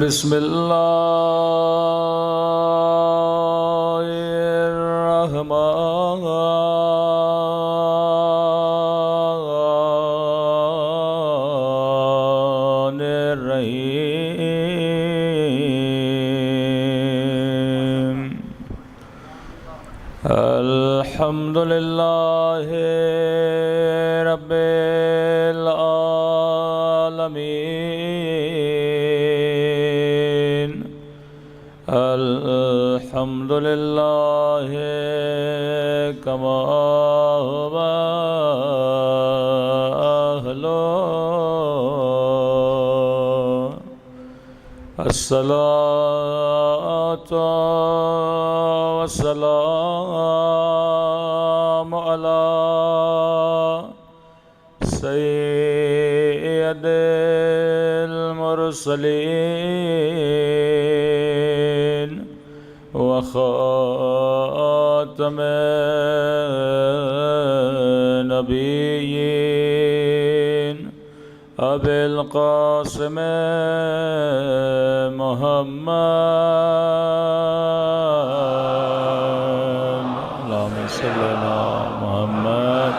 بسم الله الرحمن الرحيم الحمد لله رب العالمين الحمد لله كما هو أهله الصلاة والسلام على سيد المرسلين وخاتم النبيين أبي القاسم محمد اللهم صل على محمد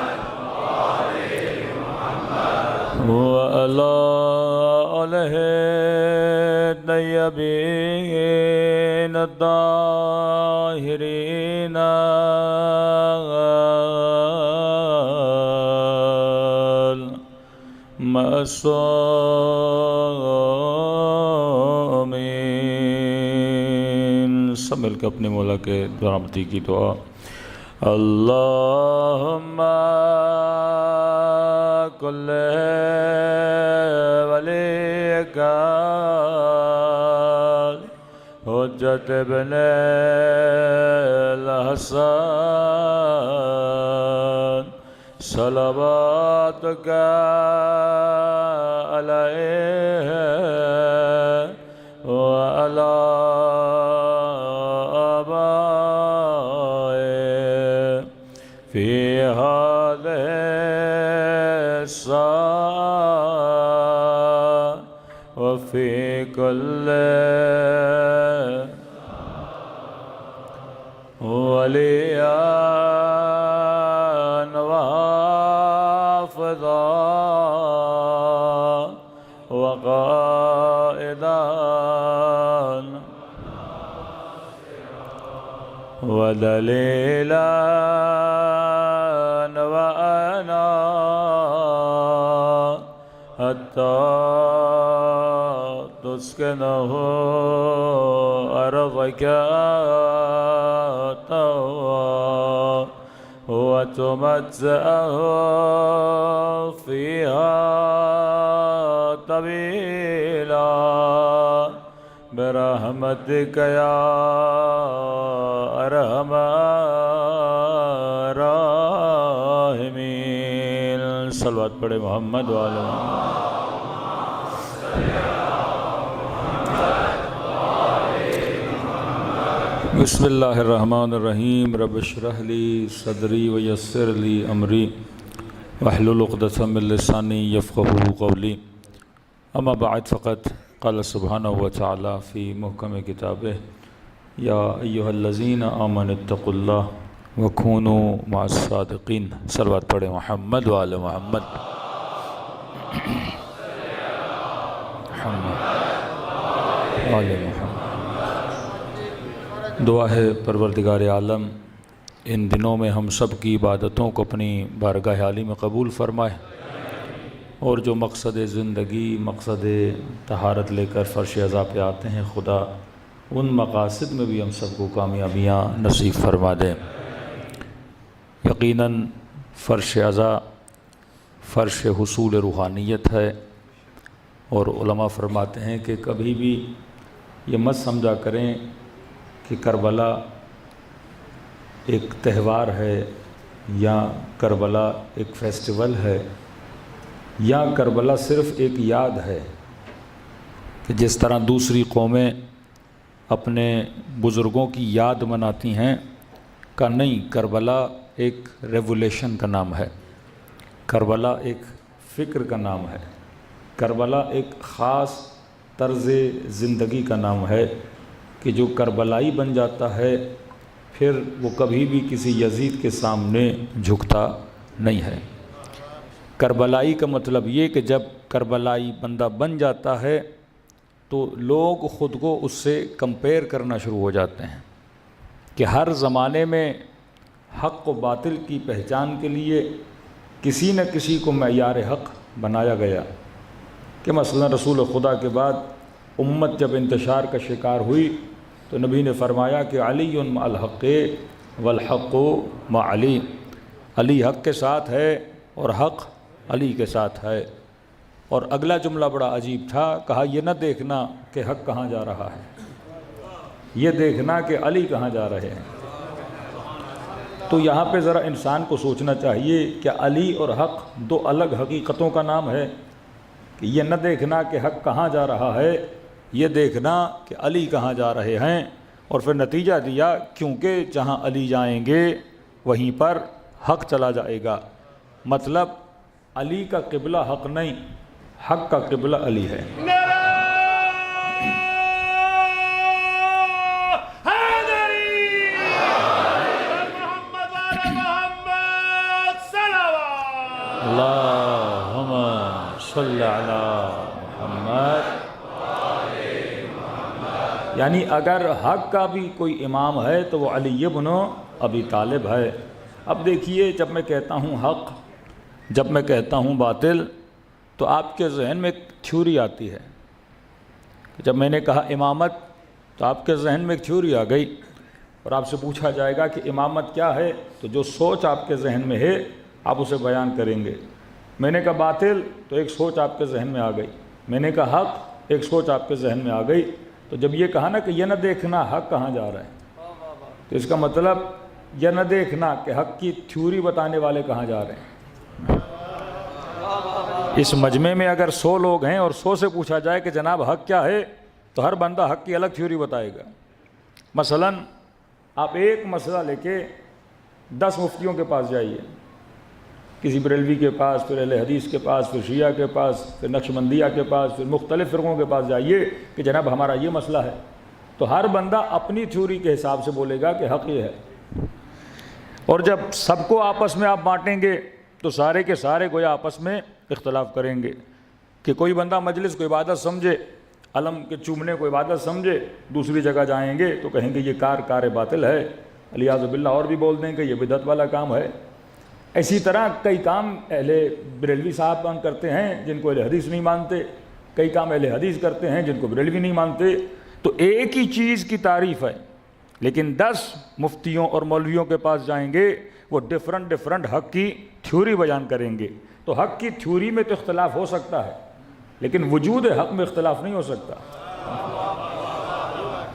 وعلى آله الطيبين الطاهرين المعصومين سب مل کے اپنے مولا کے برحمتی کی دعا اللہم کل ولیک حجت ابن الحسن صلواتک علیہ وعلی آبائه فی هذه الساعة وفي كل وليا وحافظا وقائدا ودليلا وأنا حتى تسكنه أرضك طوعا وتمتعه فيها طويلا برحمتك يا أرحم الراحمين صلوات پڑھے محمد وعلی محمد بسم اللہ الرحمن الرحیم رب اشرح لی صدری ویسر لی امری واحلل عقدۃ من لسانی یفقہوا قولی اما بعد فقط قال سبحانہ وتعالی فی محکم کتابہ یا ایہا الذین آمنوا اتقوا اللہ وکونوا مع الصادقین صلوات پڑھے محمد وعلی محمد محمد وعلی محمد دعا ہے پروردگار عالم ان دنوں میں ہم سب کی عبادتوں کو اپنی بارگاہ عالی میں قبول فرمائے اور جو مقصد زندگی مقصد طہارت لے کر فرش عزا پہ آتے ہیں خدا ان مقاصد میں بھی ہم سب کو کامیابیاں نصیب فرما دیں یقیناً فرش عزا فرش حصول روحانیت ہے اور علماء فرماتے ہیں کہ کبھی بھی یہ مت سمجھا کریں کہ کربلا ایک تہوار ہے یا کربلا ایک فیسٹیول ہے یا کربلا صرف ایک یاد ہے کہ جس طرح دوسری قومیں اپنے بزرگوں کی یاد مناتی ہیں کا نہیں، کربلا ایک ریولیشن کا نام ہے، کربلا ایک فکر کا نام ہے، کربلا ایک خاص طرز زندگی کا نام ہے کہ جو کربلائی بن جاتا ہے پھر وہ کبھی بھی کسی یزید کے سامنے جھکتا نہیں ہے۔ کربلائی کا مطلب یہ کہ جب کربلائی بندہ بن جاتا ہے تو لوگ خود کو اس سے کمپیئر کرنا شروع ہو جاتے ہیں کہ ہر زمانے میں حق و باطل کی پہچان کے لیے کسی نہ کسی کو معیار حق بنایا گیا کہ مثلا رسول خدا کے بعد امت جب انتشار کا شکار ہوئی تو نبی نے فرمایا کہ علی مع الحق والحق مع علی، علی حق کے ساتھ ہے اور حق علی کے ساتھ ہے۔ اور اگلا جملہ بڑا عجیب تھا، کہا یہ نہ دیکھنا کہ حق کہاں جا رہا ہے، یہ دیکھنا کہ علی کہاں جا رہے ہیں۔ تو یہاں پہ ذرا انسان کو سوچنا چاہیے کہ علی اور حق دو الگ حقیقتوں کا نام ہے کہ یہ نہ دیکھنا کہ حق کہاں جا رہا ہے، یہ دیکھنا کہ علی کہاں جا رہے ہیں۔ اور پھر نتیجہ دیا کیونکہ جہاں علی جائیں گے وہیں پر حق چلا جائے گا، مطلب علی کا قبلہ حق نہیں، حق کا قبلہ علی ہے۔ اللہم صلی علی محمد۔ یعنی اگر حق کا بھی کوئی امام ہے تو وہ علی بن ابی طالب ہے۔ اب دیکھیے جب میں کہتا ہوں حق، جب میں کہتا ہوں باطل، تو آپ کے ذہن میں ایک تھیوری آتی ہے۔ جب میں نے کہا امامت تو آپ کے ذہن میں ایک تھیوری آ گئی، اور آپ سے پوچھا جائے گا کہ امامت کیا ہے تو جو سوچ آپ کے ذہن میں ہے آپ اسے بیان کریں گے۔ میں نے کہا باطل تو ایک سوچ آپ کے ذہن میں آ گئی، میں نے کہا حق ایک سوچ آپ کے ذہن میں آ گئی۔ تو جب یہ کہا نا کہ یہ نہ دیکھنا حق کہاں جا رہا ہے، تو اس کا مطلب یہ نہ دیکھنا کہ حق کی تھیوری بتانے والے کہاں جا رہے ہیں۔ اس مجمع میں اگر 100 لوگ ہیں اور 100 سے پوچھا جائے کہ جناب حق کیا ہے تو ہر بندہ حق کی الگ تھیوری بتائے گا۔ مثلا آپ ایک مسئلہ لے کے 10 مفتیوں کے پاس جائیے، کسی بریلوی کے پاس، پھر اہل حدیث کے پاس، پھر شیعہ کے پاس، پھر نقشبندیہ کے پاس، پھر مختلف فرقوں کے پاس جائیے کہ جناب ہمارا یہ مسئلہ ہے، تو ہر بندہ اپنی تھیوری کے حساب سے بولے گا کہ حق یہ ہے۔ اور جب سب کو آپس میں آپ بانٹیں گے تو سارے کے سارے گویا آپس میں اختلاف کریں گے کہ کوئی بندہ مجلس کو عبادت سمجھے، علم کے چومنے کو عبادت سمجھے، دوسری جگہ جائیں گے تو کہیں گے یہ کار باطل ہے، علیاذ باللہ، اور بھی بول دیں گے یہ بدعت والا کام ہے۔ اسی طرح کئی کام اہل بریلوی صاحب کرتے ہیں جن کو اہل حدیث نہیں مانتے، کئی کام اہل حدیث کرتے ہیں جن کو بریلوی نہیں مانتے۔ تو ایک ہی چیز کی تعریف ہے، لیکن 10 مفتیوں اور مولویوں کے پاس جائیں گے، وہ ڈیفرنٹ حق کی تھیوری بیان کریں گے۔ تو حق کی تھیوری میں تو اختلاف ہو سکتا ہے لیکن وجود حق میں اختلاف نہیں ہو سکتا۔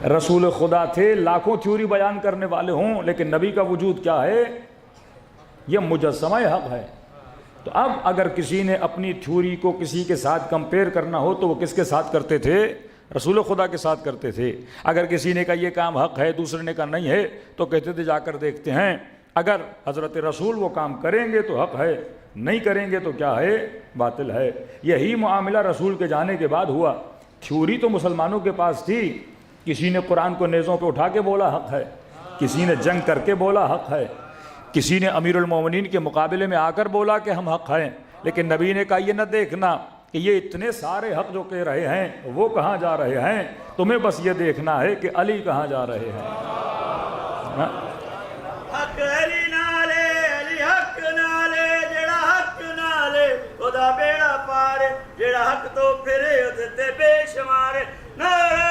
رسول خدا تھے، لاکھوں تھیوری بیان کرنے والے ہوں، لیکن نبی کا وجود کیا ہے؟ یہ مجسمہ حق ہے۔ تو اب اگر کسی نے اپنی تھیوری کو کسی کے ساتھ کمپیئر کرنا ہو تو وہ کس کے ساتھ کرتے تھے؟ رسول خدا کے ساتھ کرتے تھے۔ اگر کسی نے کہا یہ کام حق ہے، دوسرے نے کہا نہیں ہے، تو کہتے تھے جا کر دیکھتے ہیں، اگر حضرت رسول وہ کام کریں گے تو حق ہے، نہیں کریں گے تو کیا ہے؟ باطل ہے۔ یہی معاملہ رسول کے جانے کے بعد ہوا۔ تھیوری تو مسلمانوں کے پاس تھی، کسی نے قرآن کو نیزوں پہ اٹھا کے بولا حق ہے، کسی نے جنگ کر کے بولا حق ہے، کسی نے امیر المومنین کے مقابلے میں آ کر بولا کہ ہم حق ہیں، لیکن نبی نے کہا یہ نہ دیکھنا کہ یہ اتنے سارے حق جو کہہ رہے ہیں وہ کہاں جا رہے ہیں، تمہیں بس یہ دیکھنا ہے کہ علی کہاں جا رہے ہیں۔ حق علی نالے، علی حق نالے، جڑا حق نالے خدا بیڑا پارے، جڑا حق تو پھرے تے بے شمارے، نعرہ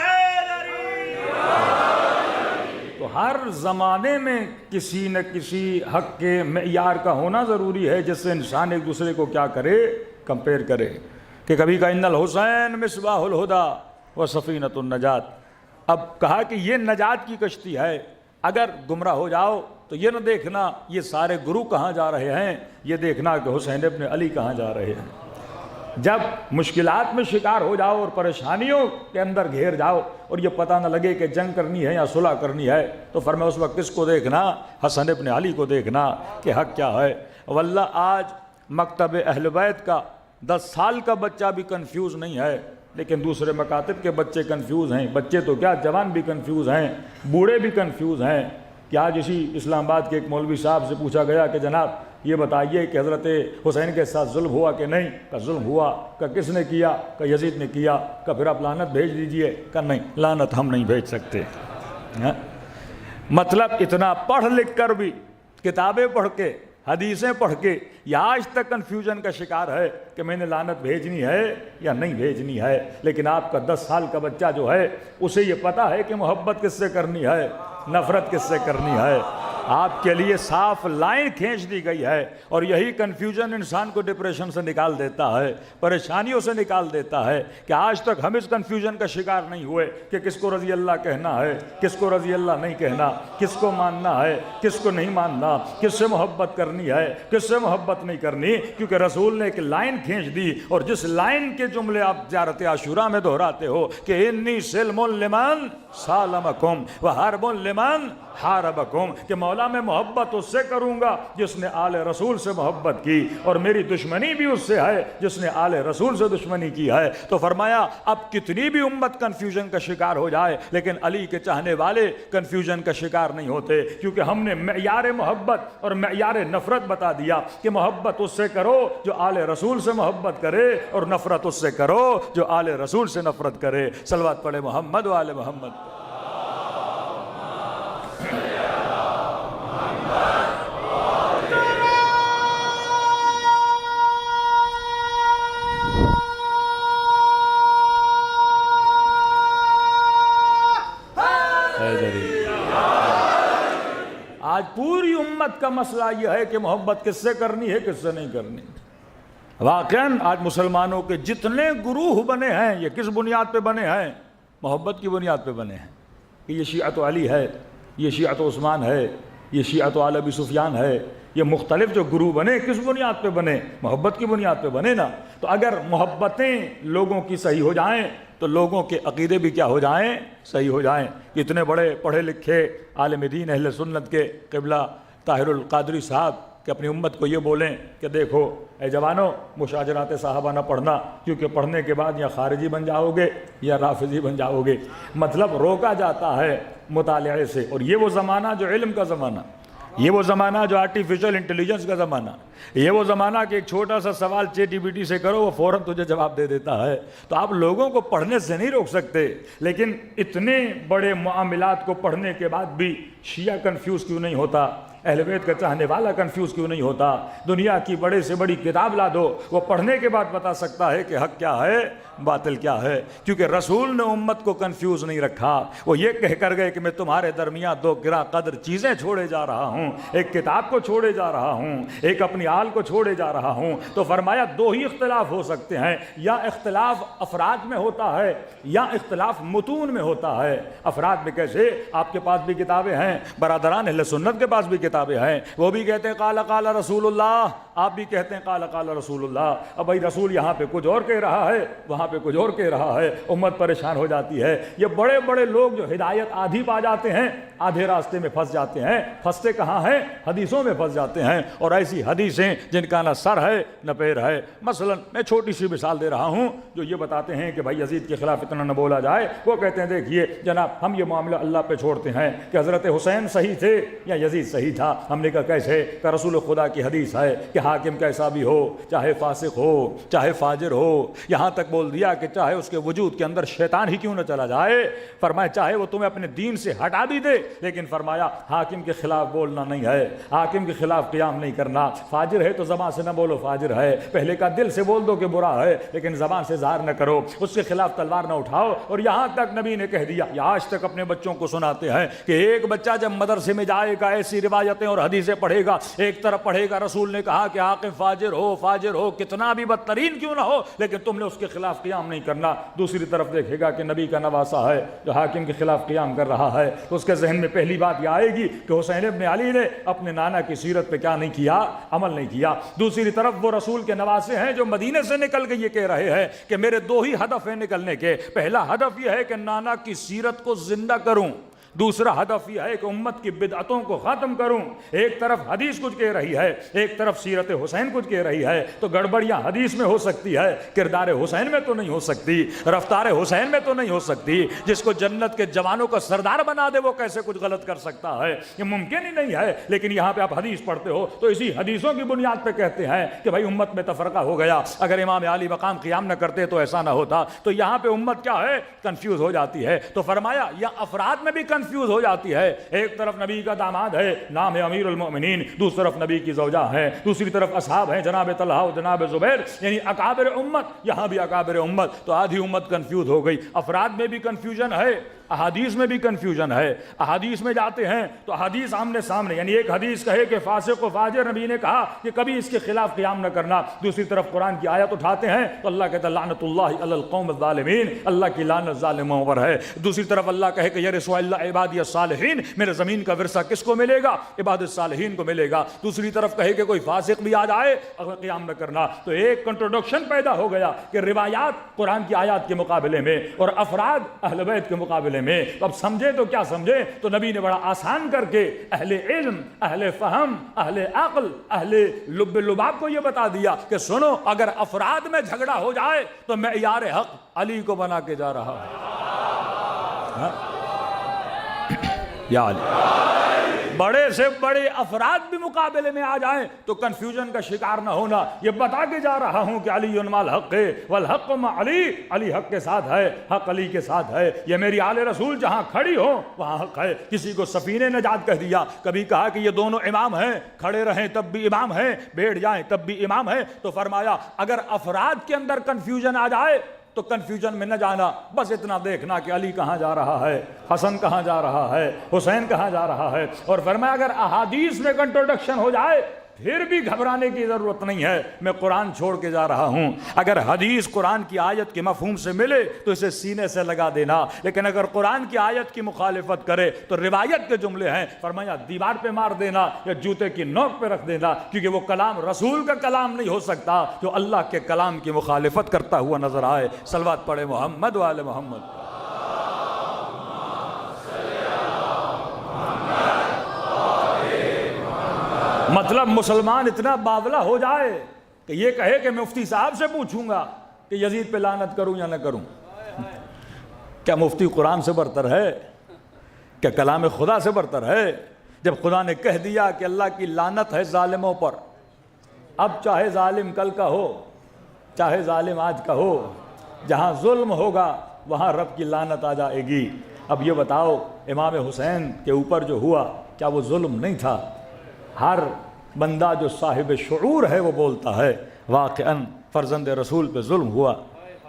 حیدری۔ تو ہر زمانے میں کسی نہ کسی حق کے معیار کا ہونا ضروری ہے جس سے انسان ایک دوسرے کو کیا کرے؟ کمپیئر کرے۔ کہ کبھی کہا ان الحسین مصباح الہدی و سفینۃ النجات، اب کہا کہ یہ نجات کی کشتی ہے، اگر گمراہ ہو جاؤ تو یہ نہ دیکھنا یہ سارے گروہ کہاں جا رہے ہیں، یہ دیکھنا کہ حسین ابن علی کہاں جا رہے ہیں۔ جب مشکلات میں شکار ہو جاؤ اور پریشانیوں کے اندر گھیر جاؤ اور یہ پتہ نہ لگے کہ جنگ کرنی ہے یا صلح کرنی ہے، تو فرمایا اس وقت کس کو دیکھنا؟ حسن ابن علی کو دیکھنا کہ حق کیا ہے۔ واللہ آج مکتب اہل بیت کا 10 سال کا بچہ بھی کنفیوز نہیں ہے، لیکن دوسرے مکاتب کے بچے کنفیوز ہیں۔ بچے تو کیا، جوان بھی کنفیوز ہیں، بوڑھے بھی کنفیوز ہیں۔ کہ آج اسی اسلام آباد کے ایک مولوی صاحب سے پوچھا گیا کہ جناب یہ بتائیے کہ حضرت حسین کے ساتھ ظلم ہوا کہ نہیں؟ کہ ظلم ہوا۔ کہ کس نے کیا؟ کہ یزید نے کیا۔ کہ پھر آپ لعنت بھیج دیجئے۔ کہ نہیں، لعنت ہم نہیں بھیج سکتے۔ مطلب اتنا پڑھ لکھ کر بھی، کتابیں پڑھ کے، حدیثیں پڑھ کے، یا آج تک کنفیوژن کا شکار ہے کہ میں نے لعنت بھیجنی ہے یا نہیں بھیجنی ہے۔ لیکن آپ کا 10 سال کا بچہ جو ہے اسے یہ پتا ہے کہ محبت کس سے کرنی ہے، نفرت کس سے کرنی ہے۔ آپ کے لیے صاف لائن کھینچ دی گئی ہے، اور یہی کنفیوژن انسان کو ڈپریشن سے نکال دیتا ہے، پریشانیوں سے نکال دیتا ہے کہ آج تک ہم اس کنفیوژن کا شکار نہیں ہوئے کہ کس کو رضی اللہ کہنا ہے، کس کو رضی اللہ نہیں کہنا، کس کو ماننا ہے، کس کو نہیں ماننا، کس سے محبت کرنی ہے، کس سے محبت نہیں کرنی۔ کیونکہ رسول نے ایک لائن کھینچ دی، اور جس لائن کے جملے آپ زیارت عاشوراء میں دہراتے ہو کہ انی سلم لمن سالمکم وحرب لمن حاربکم، کہ مولا میں محبت اس سے کروں گا جس نے آل رسول سے محبت کی، اور میری دشمنی بھی اس سے ہے جس نے آل رسول سے دشمنی کی ہے۔ تو فرمایا اب کتنی بھی امت کنفیوژن کا شکار ہو جائے، لیکن علی کے چاہنے والے کنفیوژن کا شکار نہیں ہوتے، کیونکہ ہم نے معیار محبت اور معیار نفرت بتا دیا کہ محبت اس سے کرو جو آل رسول سے محبت کرے، اور نفرت اس سے کرو جو آل رسول سے نفرت کرے۔ صلوات پڑھے محمد و آل محمد۔ آج پوری امت کا مسئلہ یہ ہے کہ محبت کس سے کرنی ہے، کس سے نہیں کرنی۔ واقعاً آج مسلمانوں کے جتنے گروہ بنے ہیں یہ کس بنیاد پہ بنے ہیں؟ محبت کی بنیاد پہ بنے ہیں کہ یہ شیعت علی ہے، یہ شیعت عثمان ہے، یہ شیعت آل ابی سفیان ہے۔ یہ مختلف جو گروہ بنے کس بنیاد پہ بنے؟ محبت کی بنیاد پہ بنے نا۔ تو اگر محبتیں لوگوں کی صحیح ہو جائیں تو لوگوں کے عقیدے بھی کیا ہو جائیں؟ صحیح ہو جائیں۔ اتنے بڑے پڑھے لکھے عالم دین اہل سنت کے قبلہ طاہر القادری صاحب کہ اپنی امت کو یہ بولیں کہ دیکھو اے جوانوں، مشاجرات صحابہ نہ پڑھنا، کیونکہ پڑھنے کے بعد یا خارجی بن جاؤ گے یا رافضی بن جاؤ گے۔ مطلب روکا جاتا ہے مطالعے سے۔ اور یہ وہ زمانہ جو علم کا زمانہ، یہ وہ زمانہ جو آرٹیفیشل انٹیلیجنس کا زمانہ، یہ وہ زمانہ کہ ایک چھوٹا سا سوال چیٹ جی پی ٹی سے کرو وہ فوراً تجھے جواب دے دیتا ہے۔ تو آپ لوگوں کو پڑھنے سے نہیں روک سکتے، لیکن اتنے بڑے معاملات کو پڑھنے کے بعد بھی شیعہ کنفیوز کیوں نہیں ہوتا؟ اہل بیت کا چاہنے والا کنفیوز کیوں نہیں ہوتا؟ دنیا کی بڑے سے بڑی کتاب لا دو، وہ پڑھنے کے بعد بتا سکتا ہے کہ حق کیا ہے، باطل کیا ہے۔ کیونکہ رسول نے امت کو کنفیوز نہیں رکھا۔ وہ یہ کہہ کر گئے کہ میں تمہارے درمیان 2 گراں قدر چیزیں چھوڑے جا رہا ہوں، ایک کتاب کو چھوڑے جا رہا ہوں، ایک اپنی آل کو چھوڑے جا رہا ہوں۔ تو فرمایا 2 ہی اختلاف ہو سکتے ہیں، یا اختلاف افراد میں ہوتا ہے یا اختلاف متون میں ہوتا ہے۔ افراد میں کیسے؟ آپ کے پاس بھی کتابیں ہیں، برادران اہل سنت کے پاس بھی کتابیں ہیں، وہ بھی کہتے ہیں قال قال رسول اللہ، آپ بھی کہتے ہیں قال قال رسول اللہ۔ اب بھائی رسول یہاں پہ کچھ اور کہہ رہا ہے، وہاں پہ کچھ اور کہہ رہا ہے، امت پریشان ہو جاتی ہے۔ یہ بڑے بڑے لوگ جو ہدایت آدھی پا جاتے ہیں، آدھے راستے میں پھنس جاتے ہیں۔ پھنستے کہاں ہیں؟ حدیثوں میں پھنس جاتے ہیں، اور ایسی حدیثیں جن کا نہ سر ہے نہ پیر ہے۔ مثلا میں چھوٹی سی مثال دے رہا ہوں، جو یہ بتاتے ہیں کہ بھائی یزید کے خلاف اتنا نہ بولا جائے۔ وہ کہتے ہیں دیکھیے جناب ہم یہ معاملہ اللہ پہ چھوڑتے ہیں کہ حضرت حسین صحیح تھے یا یزید صحیح تھا۔ ہم نے کہا کیسے؟ کہ رسول خدا کی حدیث ہے کہ حاکم کیسا بھی ہو، چاہے فاسق ہو چاہے فاجر ہو، یہاں تک بول دیا کہ چاہے اس کے وجود کے اندر شیطان ہی کیوں نہ چلا جائے، فرمایا چاہے وہ تمہیں اپنے دین سے ہٹا بھی دے، لیکن فرمایا حاکم کے خلاف بولنا نہیں ہے، حاکم کے خلاف قیام نہیں کرنا۔ فاجر ہے تو زبان سے نہ بولو فاجر ہے، پہلے کا دل سے بول دو کہ برا ہے، لیکن زبان سے ظاہر نہ کرو، اس کے خلاف تلوار نہ اٹھاؤ۔ اور یہاں تک نبی نے کہہ دیا، یا آج تک اپنے بچوں کو سناتے ہیں کہ ایک بچہ جب مدرسے میں جائے گا ایسی روایتیں اور حدیثیں پڑھے گا، ایک طرف پڑھے گا رسول نے کہا کہ حاکم فاجر ہو کتنا بھی بدترین کیوں نہ ہو، لیکن تم نے اس کے خلاف قیام نہیں کرنا۔ دوسری طرف دیکھے گا کہ نبی کا نواسہ ہے جو حاکم کے خلاف قیام کر رہا ہے، تو اس کے ذہن میں پہلی بات یہ آئے گی کہ حسین ابن علی نے اپنے نانا کی سیرت پہ کیا نہیں کیا، عمل نہیں کیا۔ دوسری طرف وہ رسول کے نواسے ہیں جو مدینے سے نکل کے یہ کہہ رہے ہیں کہ میرے 2 ہی ہدف ہیں نکلنے کے۔ پہلا ہدف یہ ہے کہ نانا کی سیرت کو زندہ کروں، دوسرا ہدف یہ ہے کہ امت کی بدعتوں کو ختم کروں. ایک طرف حدیث کچھ کہہ رہی ہے, ایک طرف سیرت حسین کچھ کہہ رہی ہے, تو گڑبڑیاں حدیث میں ہو سکتی ہے, کردار حسین میں تو نہیں ہو سکتی, رفتار حسین میں تو نہیں ہو سکتی. جس کو جنت کے جوانوں کا سردار بنا دے وہ کیسے کچھ غلط کر سکتا ہے؟ یہ ممکن ہی نہیں ہے. لیکن یہاں پہ آپ حدیث پڑھتے ہو تو اسی حدیثوں کی بنیاد پہ کہتے ہیں کہ بھائی امت میں تفرقہ ہو گیا, اگر امام علی مقام قیام نہ کرتے تو ایسا نہ ہوتا. تو یہاں پہ امت کیا ہے؟ کنفیوز ہو جاتی ہے. تو فرمایا یا افراد میں بھی کنفیوز ہو جاتی ہے. ایک طرف نبی کا داماد ہے, نام ہے امیر المؤمنین, دوسری طرف نبی کی زوجہ ہے, دوسری طرف اصحاب ہیں جناب طلحہ و جناب زبیر, یعنی اکابر امت, یہاں بھی اکابر امت. تو آدھی امت کنفیوز ہو گئی. افراد میں بھی کنفیوژن ہے, احادیث میں بھی کنفیوژن ہے. احادیث میں جاتے ہیں تو حدیث آمنے سامنے, یعنی ایک حدیث کہے کہ فاسق و فاجر, نبی نے کہا کہ کبھی اس کے خلاف قیام نہ کرنا. دوسری طرف قرآن کی آیت اٹھاتے ہیں تو اللہ کہتا ہے لعنت اللہ علی القوم الظالمین, اللہ کی لعنت ظالموں پر ہے. دوسری طرف اللہ کہے کہ یرث اللہ عبادی الصالحین, میرے زمین کا ورثہ کس کو ملے گا؟ عباد الصالحین کو ملے گا. دوسری طرف کہے کہ کوئی فاسق بھی آ جائے اگر قیام نہ کرنا. تو ایک کنٹروڈکشن پیدا ہو گیا کہ روایات قرآن کی آیات کے مقابلے میں اور افراد اہل بیت کے مقابلے میں. تو اب سمجھے تو کیا سمجھے؟ تو نبی نے بڑا آسان کر کے اہل علم, اہل فہم, اہل عقل, اہل لب لباب کو یہ بتا دیا کہ سنو, اگر افراد میں جھگڑا ہو جائے تو معیار حق علی کو بنا کے جا رہا ہوں. یا علی. بڑے سے بڑے افراد بھی مقابلے میں آ جائیں تو کنفیوژن کا شکار نہ ہونا. یہ بتا کے جا رہا ہوں کہ علی مع الحق والحق مع علی, علی حق کے ساتھ ہے, حق علی کے ساتھ ہے. یہ میری آل رسول جہاں کھڑی ہو وہاں حق ہے. کسی کو سفینہ نجات کہہ دیا, کبھی کہا کہ یہ دونوں امام ہیں, کھڑے رہیں تب بھی امام ہیں, بیٹھ جائیں تب بھی امام ہیں. تو فرمایا اگر افراد کے اندر کنفیوژن آ جائے تو کنفیوژن میں نہ جانا, بس اتنا دیکھنا کہ علی کہاں جا رہا ہے, حسن کہاں جا رہا ہے, حسین کہاں جا رہا ہے. اور فرمایا اگر احادیث میں کنٹروڈکشن ہو جائے پھر بھی گھبرانے کی ضرورت نہیں ہے, میں قرآن چھوڑ کے جا رہا ہوں. اگر حدیث قرآن کی آیت کے مفہوم سے ملے تو اسے سینے سے لگا دینا, لیکن اگر قرآن کی آیت کی مخالفت کرے تو روایت کے جملے ہیں, فرمایا دیوار پہ مار دینا یا جوتے کی نوک پہ رکھ دینا, کیونکہ وہ کلام رسول کا کلام نہیں ہو سکتا جو اللہ کے کلام کی مخالفت کرتا ہوا نظر آئے. صلوات پڑھے محمد و آل محمد. مطلب مسلمان اتنا باولا ہو جائے کہ یہ کہے کہ میں مفتی صاحب سے پوچھوں گا کہ یزید پہ لعنت کروں یا نہ کروں. کیا مفتی قرآن سے برتر ہے؟ کیا کلام خدا سے برتر ہے؟ جب خدا نے کہہ دیا کہ اللہ کی لعنت ہے ظالموں پر, اب چاہے ظالم کل کا ہو چاہے ظالم آج کا ہو, جہاں ظلم ہوگا وہاں رب کی لعنت آ جائے گی. اب یہ بتاؤ امام حسین کے اوپر جو ہوا کیا وہ ظلم نہیں تھا؟ ہر بندہ جو صاحب شعور ہے وہ بولتا ہے واقعاً فرزند رسول پہ ظلم ہوا.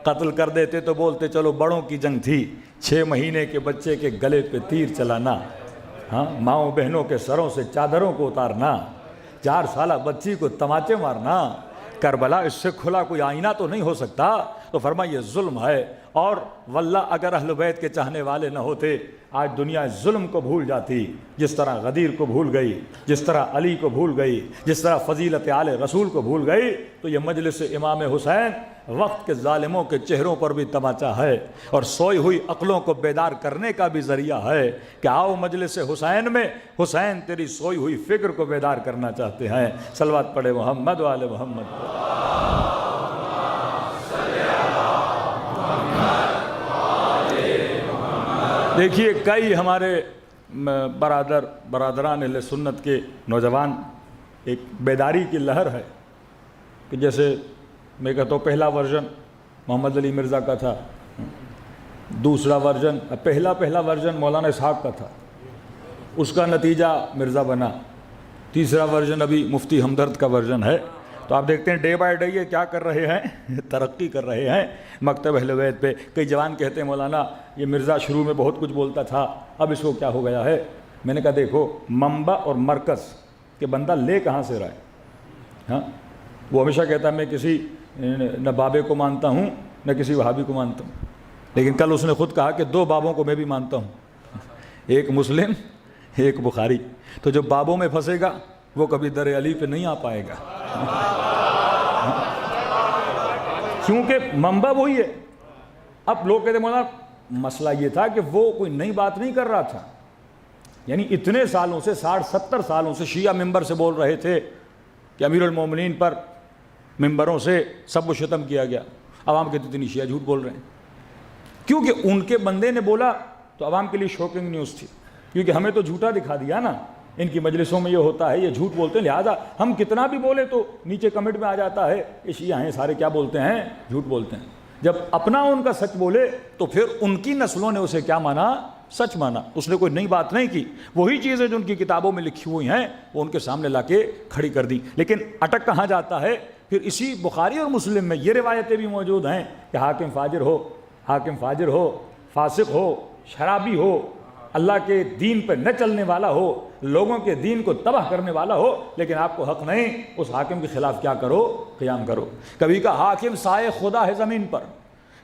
قتل کر دیتے تو بولتے چلو بڑوں کی جنگ تھی, 6 مہینے کے بچے کے گلے پہ تیر چلانا, ہاں ماؤں بہنوں کے سروں سے چادروں کو اتارنا, 4 سالہ بچی کو تماچے مارنا, کربلا اس سے کھلا کوئی آئینہ تو نہیں ہو سکتا. تو فرمایا یہ ظلم ہے. اور واللہ اگر اہل بیت کے چاہنے والے نہ ہوتے آج دنیا ظلم کو بھول جاتی, جس طرح غدیر کو بھول گئی, جس طرح علی کو بھول گئی, جس طرح فضیلت آل رسول کو بھول گئی. تو یہ مجلس امام حسین وقت کے ظالموں کے چہروں پر بھی تماچا ہے اور سوئی ہوئی عقلوں کو بیدار کرنے کا بھی ذریعہ ہے کہ آؤ مجلس حسین میں, حسین تیری سوئی ہوئی فکر کو بیدار کرنا چاہتے ہیں. صلوات پڑھے محمد و آل محمد. دیکھیے کئی ہمارے برادران اہل سنت کے نوجوان, ایک بیداری کی لہر ہے کہ جیسے میں کہتا ہوں پہلا ورژن محمد علی مرزا کا تھا, دوسرا ورژن پہلا ورژن مولانا اسحاق کا تھا, اس کا نتیجہ مرزا بنا, تیسرا ورژن ابھی مفتی ہمدرد کا ورژن ہے. تو آپ دیکھتے ہیں ڈے بائی ڈے یہ کیا کر رہے ہیں, ترقی کر رہے ہیں مکتب اہل بیت پہ. کئی جوان کہتے ہیں مولانا یہ مرزا شروع میں بہت کچھ بولتا تھا, اب اس کو کیا ہو گیا ہے. میں نے کہا دیکھو منبع اور مرکز کہ بندہ لے کہاں سے رہا ہے. ہاں وہ ہمیشہ کہتا ہے میں کسی نہ بابے کو مانتا ہوں نہ کسی وہابی کو مانتا ہوں, لیکن کل اس نے خود کہا کہ 2 بابوں کو میں بھی مانتا ہوں, ایک مسلم ایک بخاری. تو جو بابوں میں پھنسے گا وہ کبھی در علی پہ نہیں آ پائے گا, کیونکہ منبع وہی ہے. اب لوگ کہتے ہیں مولانا مسئلہ یہ تھا کہ وہ کوئی نئی بات نہیں کر رہا تھا, یعنی اتنے سالوں سے 60-70 سالوں سے شیعہ ممبر سے بول رہے تھے کہ امیر المومنین پر ممبروں سے سب و شتم کیا گیا. عوام کہتے اتنی شیعہ جھوٹ بول رہے ہیں. کیونکہ ان کے بندے نے بولا تو عوام کے لیے شوکنگ نیوز تھی, کیونکہ ہمیں تو جھوٹا دکھا دیا نا, ان کی مجلسوں میں یہ ہوتا ہے, یہ جھوٹ بولتے ہیں, لہٰذا ہم کتنا بھی بولے تو نیچے کمنٹ میں آ جاتا ہے کہ شیعہ ہیں سارے کیا بولتے ہیں, جھوٹ بولتے ہیں. جب اپنا ان کا سچ بولے تو پھر ان کی نسلوں نے اسے کیا مانا, سچ مانا. اس نے کوئی نئی بات نہیں کی, وہی چیزیں جو ان کی کتابوں میں لکھی ہوئی ہیں وہ ان کے سامنے لا کے کھڑی کر دی. لیکن اٹک کہاں جاتا ہے, پھر اسی بخاری اور مسلم میں یہ روایتیں بھی موجود ہیں کہ حاکم فاجر ہو, فاسق ہو, شرابی ہو, اللہ کے دین پہ نہ چلنے والا ہو, لوگوں کے دین کو تباہ کرنے والا ہو, لیکن آپ کو حق نہیں اس حاکم کے خلاف کیا کرو, قیام کرو. کبھی کا حاکم سائے خدا ہے زمین پر,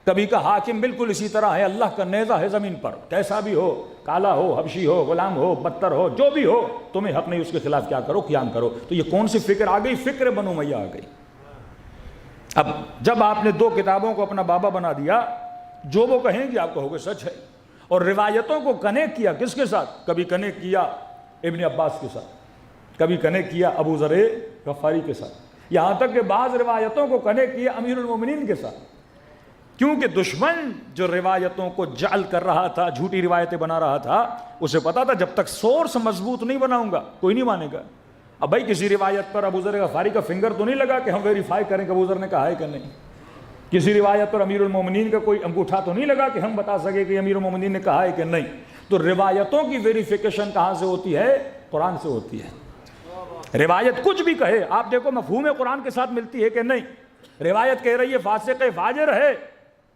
کبھی کا حاکم بالکل اسی طرح ہے اللہ کا نیزہ ہے زمین پر, کیسا بھی ہو, کالا ہو, حبشی ہو, غلام ہو, بدتر ہو, جو بھی ہو, تمہیں حق نہیں اس کے خلاف کیا کرو, قیام کرو. تو یہ کون سی فکر آ گئی, فکر بنو امیہ آ گئی. اب جب آپ نے 2 کتابوں کو اپنا بابا بنا دیا, جو وہ کہیں گے آپ کہو گے سچ ہے, اور روایتوں کو کنیکٹ کیا کس کے ساتھ, کبھی کنیکٹ کیا ابن عباس کے ساتھ, کبھی کنیکٹ کیا ابو ذر غفاری کے ساتھ, یہاں تک کہ بعض روایتوں کو کنیکٹ کیا امیر المومنین کے ساتھ. کیونکہ دشمن جو روایتوں کو جعل کر رہا تھا, جھوٹی روایتیں بنا رہا تھا, اسے پتا تھا جب تک سورس مضبوط نہیں بناؤں گا کوئی نہیں مانے گا. اب بھائی کسی روایت پر ابو ذر غفاری کا فنگر تو نہیں لگا کہ ہم ویریفائی کریں کہ ابو ذر نے کہا ہے کہ نہیں. کسی روایت پر امیر المومنین کا کوئی انگوٹھا تو نہیں لگا کہ ہم بتا سکے کہ امیر المومنین نے کہا ہے کہ نہیں. تو روایتوں کی ویریفیکیشن کہاں سے ہوتی ہے, قرآن سے ہوتی ہے. روایت کچھ بھی کہے, آپ دیکھو مفہوم قرآن کے ساتھ ملتی ہے کہ نہیں. روایت کہہ رہی ہے فاسق فاجر ہے,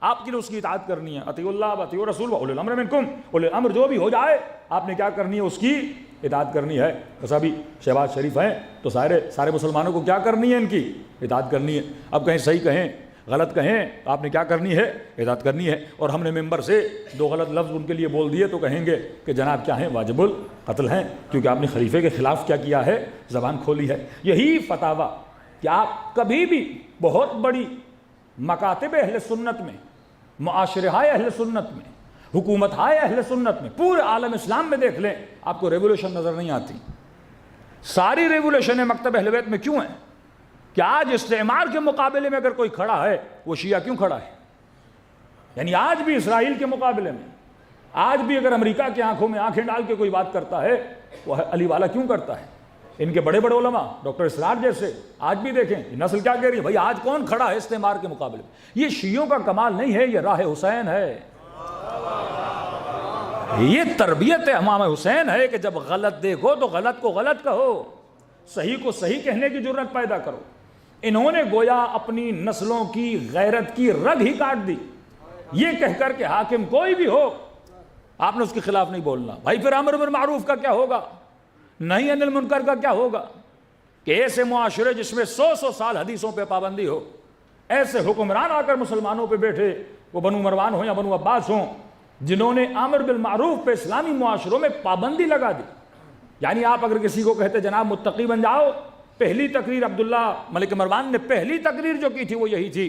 آپ کے لیے اس کی اطاعت کرنی ہے, اطیعوا اللہ و اطیعوا الرسول و اولی الامر منکم, اولی الامر جو بھی ہو جائے آپ نے کیا کرنی ہے, اس کی اطاعت کرنی ہے. بس ابھی شہباز شریف ہیں تو سارے مسلمانوں کو کیا کرنی ہے, ان کی اطاعت کرنی ہے. اب کہیں صحیح کہیں غلط کہیں آپ نے کیا کرنی ہے, اطاعت کرنی ہے. اور ہم نے ممبر سے 2 غلط لفظ ان کے لیے بول دیے تو کہیں گے کہ جناب کیا ہیں, واجب القتل ہیں, کیونکہ آپ نے خلیفے کے خلاف کیا ہے, زبان کھولی ہے. یہی فتاویٰ کہ آپ کبھی بھی بہت بڑی مکاتب اہل سنت میں, معاشرے اہل سنت میں, حکومت اہل سنت میں, پورے عالم اسلام میں دیکھ لیں, آپ کو ریولوشن نظر نہیں آتی. ساری ریولوشنیں مکتب اہل بیت میں کیوں ہیں؟ کہ آج استعمار کے مقابلے میں اگر کوئی کھڑا ہے وہ شیعہ کیوں کھڑا ہے؟ یعنی آج بھی اسرائیل کے مقابلے میں, آج بھی اگر امریکہ کی آنکھوں میں آنکھیں ڈال کے کوئی بات کرتا ہے وہ علی والا کیوں کرتا ہے؟ ان کے بڑے بڑے علماء ڈاکٹر اسرار جیسے آج بھی دیکھیں نسل کیا کہہ رہی ہے, بھائی آج کون کھڑا ہے استعمار کے مقابلے میں؟ یہ شیعوں کا کمال نہیں ہے, یہ راہ حسین ہے, یہ تربیت امام حسین ہے کہ جب غلط دیکھو تو غلط کو غلط کہو, صحیح کو صحیح کہنے کی جرت پیدا کرو. انہوں نے گویا اپنی نسلوں کی غیرت کی رگ ہی کاٹ دی, یہ کہہ کر کہ حاکم کوئی بھی ہو آپ نے اس کے خلاف نہیں بولنا. بھائی پھر امر بالمعروف کا کیا ہوگا, نہیں عن المنکر کا کیا ہوگا؟ کہ ایسے معاشرے جس میں 100 سال حدیثوں پہ پابندی ہو, ایسے حکمران آ کر مسلمانوں پہ بیٹھے, وہ بنو مروان ہوں یا بنو عباس ہوں, جنہوں نے امر بالمعروف پہ اسلامی معاشروں میں پابندی لگا دی. یعنی آپ اگر کسی کو کہتے جناب متقی بن جاؤ, پہلی تقریر عبداللہ ملک مروان نے پہلی تقریر جو کی تھی وہ یہی تھی,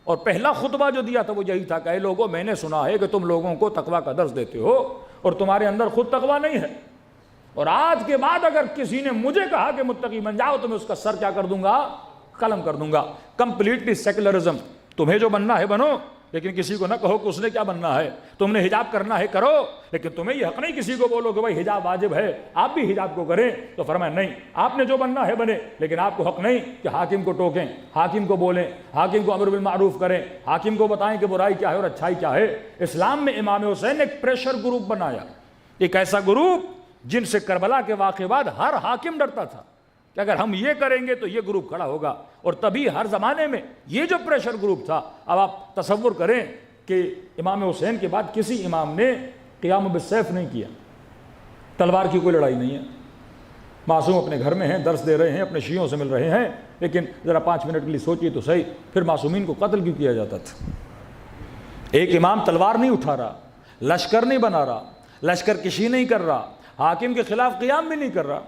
اور پہلا خطبہ جو دیا تھا وہ یہی تھا کہ اے لوگوں میں نے سنا ہے کہ تم لوگوں کو تقوی کا درس دیتے ہو اور تمہارے اندر خود تقوی نہیں ہے, اور آج کے بعد اگر کسی نے مجھے کہا کہ متقی بن جاؤ تو میں اس کا سر کیا کر دوں گا, قلم کر دوں گا. کمپلیٹلی سیکولرزم, تمہیں جو بننا ہے بنو, لیکن کسی کو نہ کہو کہ اس نے کیا بننا ہے. تم نے حجاب کرنا ہے کرو, لیکن تمہیں یہ حق نہیں کسی کو بولو کہ بھائی حجاب واجب ہے آپ بھی حجاب کو کریں. تو فرمایا نہیں, آپ نے جو بننا ہے بنے, لیکن آپ کو حق نہیں کہ حاکم کو ٹوکیں, حاکم کو بولیں, حاکم کو امر بالمعروف کریں, حاکم کو بتائیں کہ برائی کیا ہے اور اچھائی کیا ہے. اسلام میں امام حسین نے ایک پریشر گروپ بنایا, ایک ایسا گروپ جن سے کربلا کے واقعے بعد ہر حاکم ڈرتا تھا کہ اگر ہم یہ کریں گے تو یہ گروپ کھڑا ہوگا. اور تبھی ہر زمانے میں یہ جو پریشر گروپ تھا, اب آپ تصور کریں کہ امام حسین کے بعد کسی امام نے قیام بالسیف نہیں کیا, تلوار کی کوئی لڑائی نہیں ہے. معصوم اپنے گھر میں ہیں, درس دے رہے ہیں, اپنے شیعوں سے مل رہے ہیں, لیکن ذرا 5 منٹ کے لیے سوچیے تو صحیح, پھر معصومین کو قتل کیوں کیا جاتا تھا؟ ایک امام تلوار نہیں اٹھا رہا, لشکر نہیں بنا رہا, لشکر کشی نہیں کر رہا, حاکم کے خلاف قیام بھی نہیں کر رہا,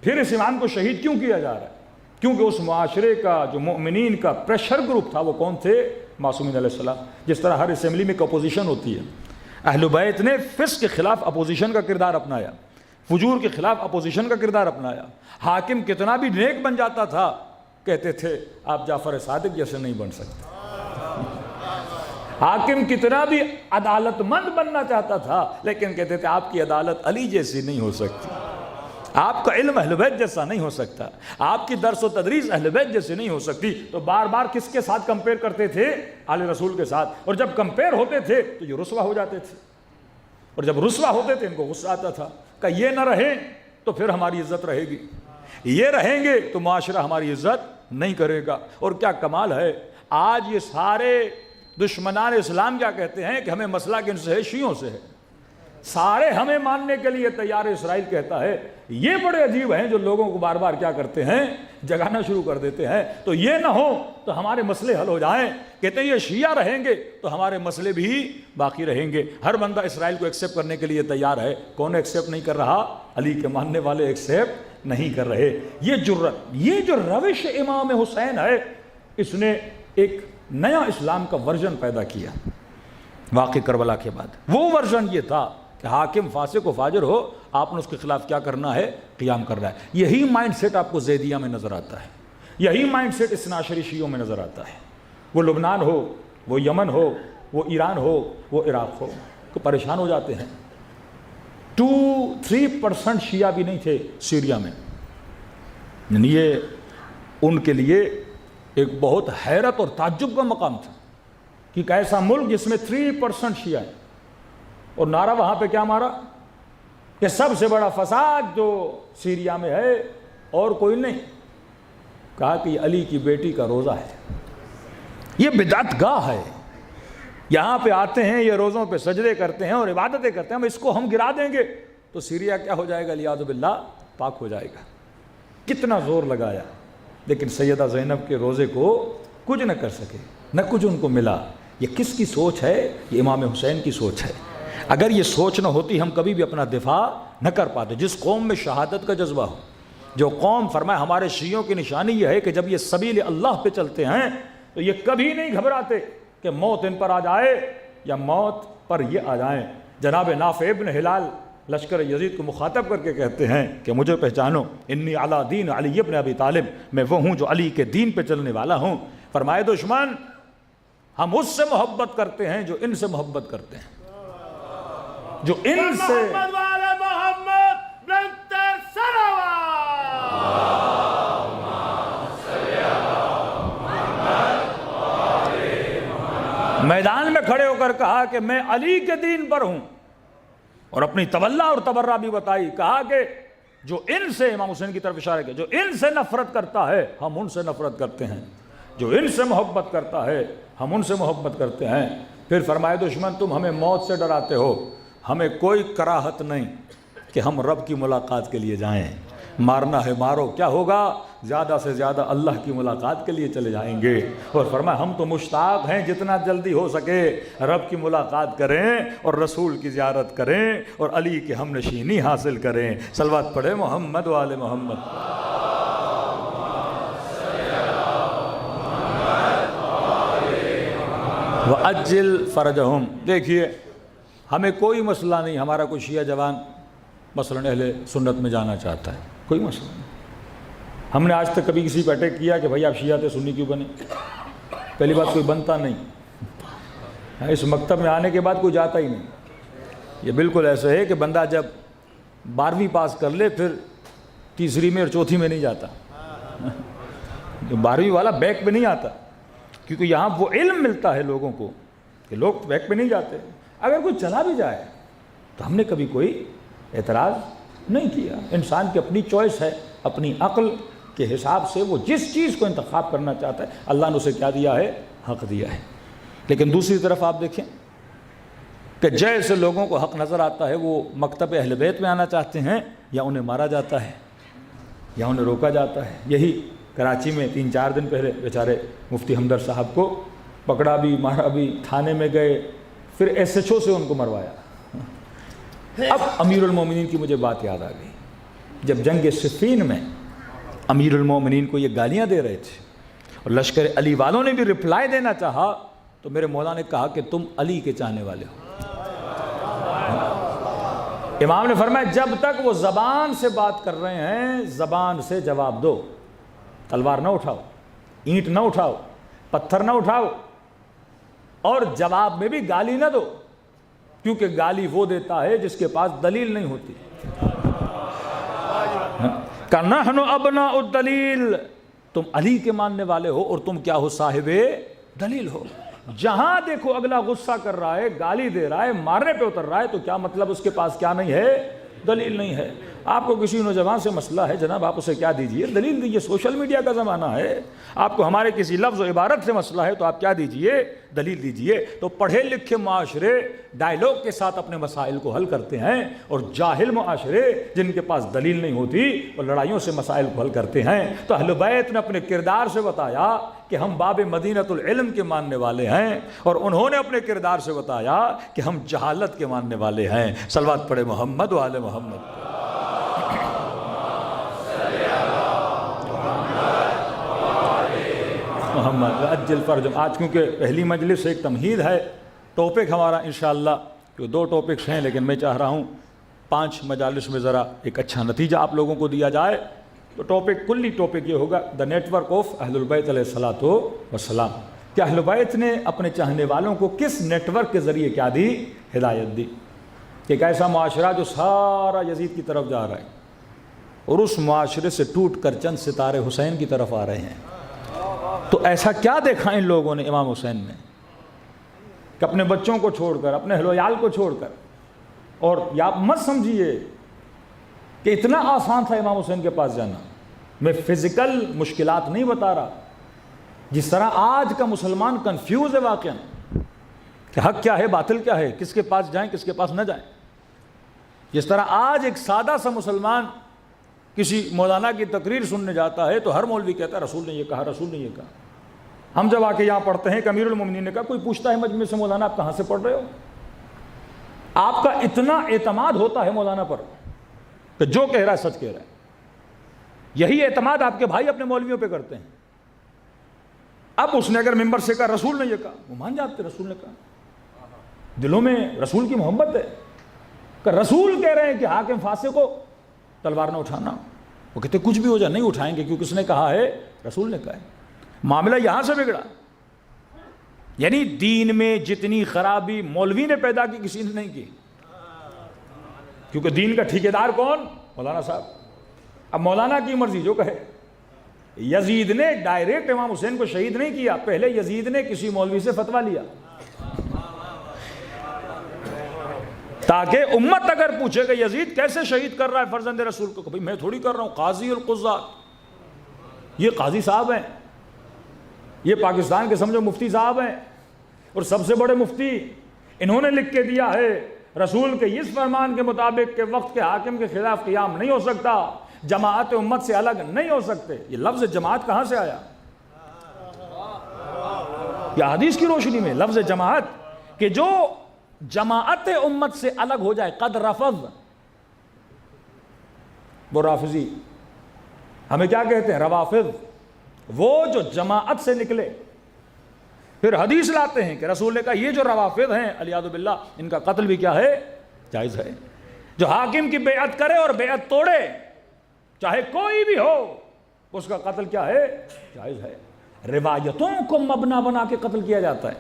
پھر اس امام کو شہید کیوں کیا جا رہا ہے؟ کیونکہ اس معاشرے کا جو مؤمنین کا پریشر گروپ تھا وہ کون تھے؟ معصومین علیہ السلام. جس طرح ہر اسمبلی میں ایک اپوزیشن ہوتی ہے, اہل بیت نے فسق کے خلاف اپوزیشن کا کردار اپنایا، فجور کے خلاف اپوزیشن کا کردار اپنایا۔ حاکم کتنا بھی نیک بن جاتا تھا کہتے تھے آپ جعفر صادق جیسے نہیں بن سکتے۔ حاکم کتنا بھی عدالت مند بننا چاہتا تھا لیکن کہتے تھے آپ کی عدالت علی جیسی نہیں ہو سکتی، آپ کا علم اہل بیت جیسا نہیں ہو سکتا، آپ کی درس و تدریس اہل بیت جیسے نہیں ہو سکتی۔ تو بار بار کس کے ساتھ کمپیئر کرتے تھے؟ آل رسول کے ساتھ، اور جب کمپیئر ہوتے تھے تو یہ رسوا ہو جاتے تھے، اور جب رسوا ہوتے تھے ان کو غصہ آتا تھا کہ یہ نہ رہیں تو پھر ہماری عزت رہے گی، یہ رہیں گے تو معاشرہ ہماری عزت نہیں کرے گا۔ اور کیا کمال ہے، آج یہ سارے دشمنان اسلام کیا کہتے ہیں کہ ہمیں مسئلہ کن سے ہے؟ شیعوں سے ہے، سارے ہمیں ماننے کے لیے تیار۔ اسرائیل کہتا ہے یہ بڑے عجیب ہیں جو لوگوں کو بار بار کیا کرتے ہیں؟ جگانا شروع کر دیتے ہیں، تو یہ نہ ہو تو ہمارے مسئلے حل ہو جائیں۔ کہتے ہیں یہ شیعہ رہیں گے تو ہمارے مسئلے بھی باقی رہیں گے۔ ہر بندہ اسرائیل کو ایکسیپٹ کرنے کے لیے تیار ہے، کون ایکسیپٹ نہیں کر رہا؟ علی کے ماننے والے ایکسیپٹ نہیں کر رہے۔ یہ جرت، یہ جو روش امام حسین ہے، اس نے ایک نیا اسلام کا ورژن پیدا کیا واقع کربلا کے بعد۔ وہ ورژن یہ تھا کہ حاکم فاسق و فاجر ہو، آپ نے اس کے خلاف کیا کرنا ہے؟ قیام کرنا ہے۔ یہی مائنڈ سیٹ آپ کو زیدیہ میں نظر آتا ہے، یہی مائنڈ سیٹ اثنا عشری شیعوں میں نظر آتا ہے۔ وہ لبنان ہو، وہ یمن ہو، وہ ایران ہو، وہ عراق ہو، تو پریشان ہو جاتے ہیں۔ 2-3% شیعہ بھی نہیں تھے سیریا میں، یعنی یہ ان کے لیے ایک بہت حیرت اور تعجب کا مقام تھا کہ ایک ایسا ملک جس میں 3% شیعہ ہے، اور نعرہ وہاں پہ کیا مارا کہ سب سے بڑا فساد جو سیریا میں ہے اور کوئی نہیں، کہا کہ یہ علی کی بیٹی کا روزہ ہے، یہ بدعت گاہ ہے، یہاں پہ آتے ہیں، یہ روزوں پہ سجدے کرتے ہیں اور عبادتیں کرتے ہیں، اس کو ہم گرا دیں گے تو سیریا کیا ہو جائے گا؟ لیاذ باللہ پاک ہو جائے گا۔ کتنا زور لگایا لیکن سیدہ زینب کے روزے کو کچھ نہ کر سکے، نہ کچھ ان کو ملا۔ یہ کس کی سوچ ہے؟ یہ امام حسین کی سوچ ہے۔ اگر یہ سوچ نہ ہوتی ہم کبھی بھی اپنا دفاع نہ کر پاتے۔ جس قوم میں شہادت کا جذبہ ہو، جو قوم فرمائے ہمارے شیعوں کی نشانی یہ ہے کہ جب یہ سبیل اللہ پہ چلتے ہیں تو یہ کبھی نہیں گھبراتے کہ موت ان پر آ جائے یا موت پر یہ آ جائیں۔ جناب نافع ابن ہلال لشکر یزید کو مخاطب کر کے کہتے ہیں کہ مجھے پہچانو، انی علی دین علی ابن ابی طالب، میں وہ ہوں جو علی کے دین پہ چلنے والا ہوں۔ فرمائے دشمن ہم اس سے محبت کرتے ہیں جو ان سے محبت کرتے ہیں، جو ان سے محمد والے محمد بنتر سلوات۔ میدان میں کھڑے ہو کر کہا کہ میں علی کے دین پر ہوں، اور اپنی تولا اور تبرہ بھی بتائی، کہا کہ جو ان سے، امام حسین کی طرف اشارہ کیا، جو ان سے نفرت کرتا ہے ہم ان سے نفرت کرتے ہیں، جو ان سے محبت کرتا ہے ہم ان سے محبت کرتے ہیں۔ پھر فرمائے دشمن تم ہمیں موت سے ڈراتے ہو، ہمیں کوئی کراہت نہیں کہ ہم رب کی ملاقات کے لیے جائیں، مارنا ہے مارو، کیا ہوگا؟ زیادہ سے زیادہ اللہ کی ملاقات کے لیے چلے جائیں گے۔ اور فرمایا ہم تو مشتاق ہیں جتنا جلدی ہو سکے رب کی ملاقات کریں اور رسول کی زیارت کریں اور علی کی ہم نشینی حاصل کریں۔ صلوات پڑھیں محمد والے محمد۔ وَأَجِّلْ فَرَجَهُمْ۔ دیکھیے ہمیں کوئی مسئلہ نہیں، ہمارا کوئی شیعہ جوان مثلاً اہل سنت میں جانا چاہتا ہے، کوئی مسئلہ نہیں۔ ہم نے آج تک کبھی کسی پہ اٹیک کیا کہ بھائی آپ شیعہ تھے سنی کیوں بنے؟ پہلی بات کوئی بنتا نہیں، اس مکتب میں آنے کے بعد کوئی جاتا ہی نہیں۔ یہ بالکل ایسے ہے کہ بندہ جب 12ویں پاس کر لے پھر تیسری میں اور چوتھی میں نہیں جاتا، 12ویں والا بیک پہ نہیں آتا، کیونکہ یہاں وہ علم ملتا ہے لوگوں کو کہ لوگ بیک پہ نہیں جاتے۔ اگر کوئی چلا بھی جائے تو ہم نے کبھی کوئی اعتراض نہیں کیا۔ انسان کی اپنی چوائس ہے، اپنی عقل کے حساب سے وہ جس چیز کو انتخاب کرنا چاہتا ہے، اللہ نے اسے کیا دیا ہے؟ حق دیا ہے۔ لیکن دوسری طرف آپ دیکھیں کہ جیسے لوگوں کو حق نظر آتا ہے وہ مکتب اہل بیت میں آنا چاہتے ہیں، یا انہیں مارا جاتا ہے یا انہیں روکا جاتا ہے۔ یہی کراچی میں 3-4 دن پہلے بیچارے مفتی ہمدرد صاحب کو پکڑا بھی، مارا بھی، تھانے میں گئے، پھر SHO سے ان کو مروایا۔ اب امیر المومنین کی مجھے بات یاد آ گئی، جب جنگ صفین میں امیر المومنین کو یہ گالیاں دے رہے تھے اور لشکر علی والوں نے بھی رپلائی دینا چاہا تو میرے مولا نے کہا کہ تم علی کے چاہنے والے ہو، امام نے فرمایا جب تک وہ زبان سے بات کر رہے ہیں زبان سے جواب دو، تلوار نہ اٹھاؤ، اینٹ نہ اٹھاؤ، پتھر نہ اٹھاؤ، اور جواب میں بھی گالی نہ دو، کیونکہ گالی وہ دیتا ہے جس کے پاس دلیل نہیں ہوتی۔ کَنَحْنُ أَبْنَاءُ الدَّلِيلِ، تم علی کے ماننے والے ہو اور تم کیا ہو؟ صاحب دلیل ہو۔ جہاں دیکھو اگلا غصہ کر رہا ہے، گالی دے رہا ہے، مارنے پہ اتر رہا ہے، تو کیا مطلب اس کے پاس کیا نہیں ہے؟ دلیل نہیں ہے۔ آپ کو کسی نوجوان سے مسئلہ ہے، جناب آپ اسے کیا دیجئے؟ دلیل دیجئے۔ سوشل میڈیا کا زمانہ ہے، آپ کو ہمارے کسی لفظ و عبارت سے مسئلہ ہے تو آپ کیا دیجئے؟ دلیل دیجئے۔ تو پڑھے لکھے معاشرے ڈائیلاگ کے ساتھ اپنے مسائل کو حل کرتے ہیں، اور جاہل معاشرے جن کے پاس دلیل نہیں ہوتی وہ لڑائیوں سے مسائل کو حل کرتے ہیں۔ تو اہل بیت نے اپنے کردار سے بتایا کہ ہم باب مدینۃ العلم کے ماننے والے ہیں، اور انہوں نے اپنے کردار سے بتایا کہ ہم جہالت کے ماننے والے ہیں۔ صلوات پڑھے محمد و آل محمد۔ محمد عجل فرج۔ آج کیونکہ پہلی مجلس ایک تمہید ہے، ٹاپک ہمارا انشاءاللہ جو 2 ٹاپکس ہیں، لیکن میں چاہ رہا ہوں 5 مجالس میں ذرا ایک اچھا نتیجہ آپ لوگوں کو دیا جائے۔ تو کلی ٹاپک یہ ہوگا دا نیٹ ورک آف اہل البیت علیہ الصلوۃ والسلام، کہ اہل بیت نے اپنے چاہنے والوں کو کس نیٹ ورک کے ذریعے کیا دی؟ ہدایت دی۔ کہ ایک ایسا معاشرہ جو سارا یزید کی طرف جا رہا ہے، اور اس معاشرے سے ٹوٹ کر چند ستارے حسین کی طرف آ رہے ہیں۔ تو ایسا کیا دیکھا ان لوگوں نے امام حسین نے کہ اپنے بچوں کو چھوڑ کر، اپنے اہل و عیال کو چھوڑ کر، اور یا مت سمجھیے کہ اتنا آسان تھا امام حسین کے پاس جانا۔ میں فزیکل مشکلات نہیں بتا رہا، جس طرح آج کا مسلمان کنفیوز ہے واقعا کہ حق کیا ہے، باطل کیا ہے، کس کے پاس جائیں کس کے پاس نہ جائیں۔ جس طرح آج ایک سادہ سا مسلمان کسی مولانا کی تقریر سننے جاتا ہے تو ہر مولوی کہتا ہے رسول نے یہ کہا، رسول نے یہ کہا۔ ہم جب آ کے یہاں پڑھتے ہیں کہ امیر المومنین نے کہا، کوئی پوچھتا ہے مجمع سے مولانا آپ کہاں سے پڑھ رہے ہو؟ آپ کا اتنا اعتماد ہوتا ہے مولانا پر کہ جو کہہ رہا ہے سچ کہہ رہا ہے۔ یہی اعتماد آپ کے بھائی اپنے مولویوں پہ کرتے ہیں۔ اب اس نے اگر ممبر سے کہا رسول نے یہ کہا، وہ مان جاتے رسول نے کہا، دلوں میں رسول کی محبت ہے کہ رسول کہہ رہے ہیں کہ حاکم فاسق کو تلوار نہ اٹھانا۔ وہ کہتے کچھ بھی ہو جائے نہیں اٹھائیں گے، کیونکہ اس نے کہا ہے، رسول نے کہا ہے۔ معاملہ یہاں سے بگڑا، یعنی دین میں جتنی خرابی مولوی نے پیدا کی کسی نے نہیں کی، کیونکہ دین کا ٹھیکیدار کون؟ مولانا صاحب۔ اب مولانا کی مرضی جو کہے۔ یزید نے ڈائریکٹ امام حسین کو شہید نہیں کیا، پہلے یزید نے کسی مولوی سے فتویٰ لیا تاکہ امت اگر پوچھے کہ یزید کیسے شہید کر رہا ہے فرزند رسول کو، بھئی میں تھوڑی کر رہا ہوں، قاضی القضات، یہ قاضی صاحب ہیں، یہ پاکستان کے سمجھو مفتی صاحب ہیں، اور سب سے بڑے مفتی، انہوں نے لکھ کے دیا ہے رسول کے اس فرمان کے مطابق کہ وقت کے حاکم کے خلاف قیام نہیں ہو سکتا، جماعت امت سے الگ نہیں ہو سکتے۔ یہ لفظ جماعت کہاں سے آیا؟ یہ حدیث کی روشنی میں لفظ جماعت، کہ جو جماعت امت سے الگ ہو جائے، قد رفض، وہ رافضی، ہمیں کیا کہتے ہیں؟ روافض، وہ جو جماعت سے نکلے۔ پھر حدیث لاتے ہیں کہ رسول نے کہا یہ جو روافض ہیں علیاذ باللہ، ان کا قتل بھی کیا ہے؟ جائز ہے۔ جو حاکم کی بیعت کرے اور بیعت توڑے، چاہے کوئی بھی ہو، اس کا قتل کیا ہے؟ جائز ہے۔ روایتوں کو مبنا بنا کے قتل کیا جاتا ہے۔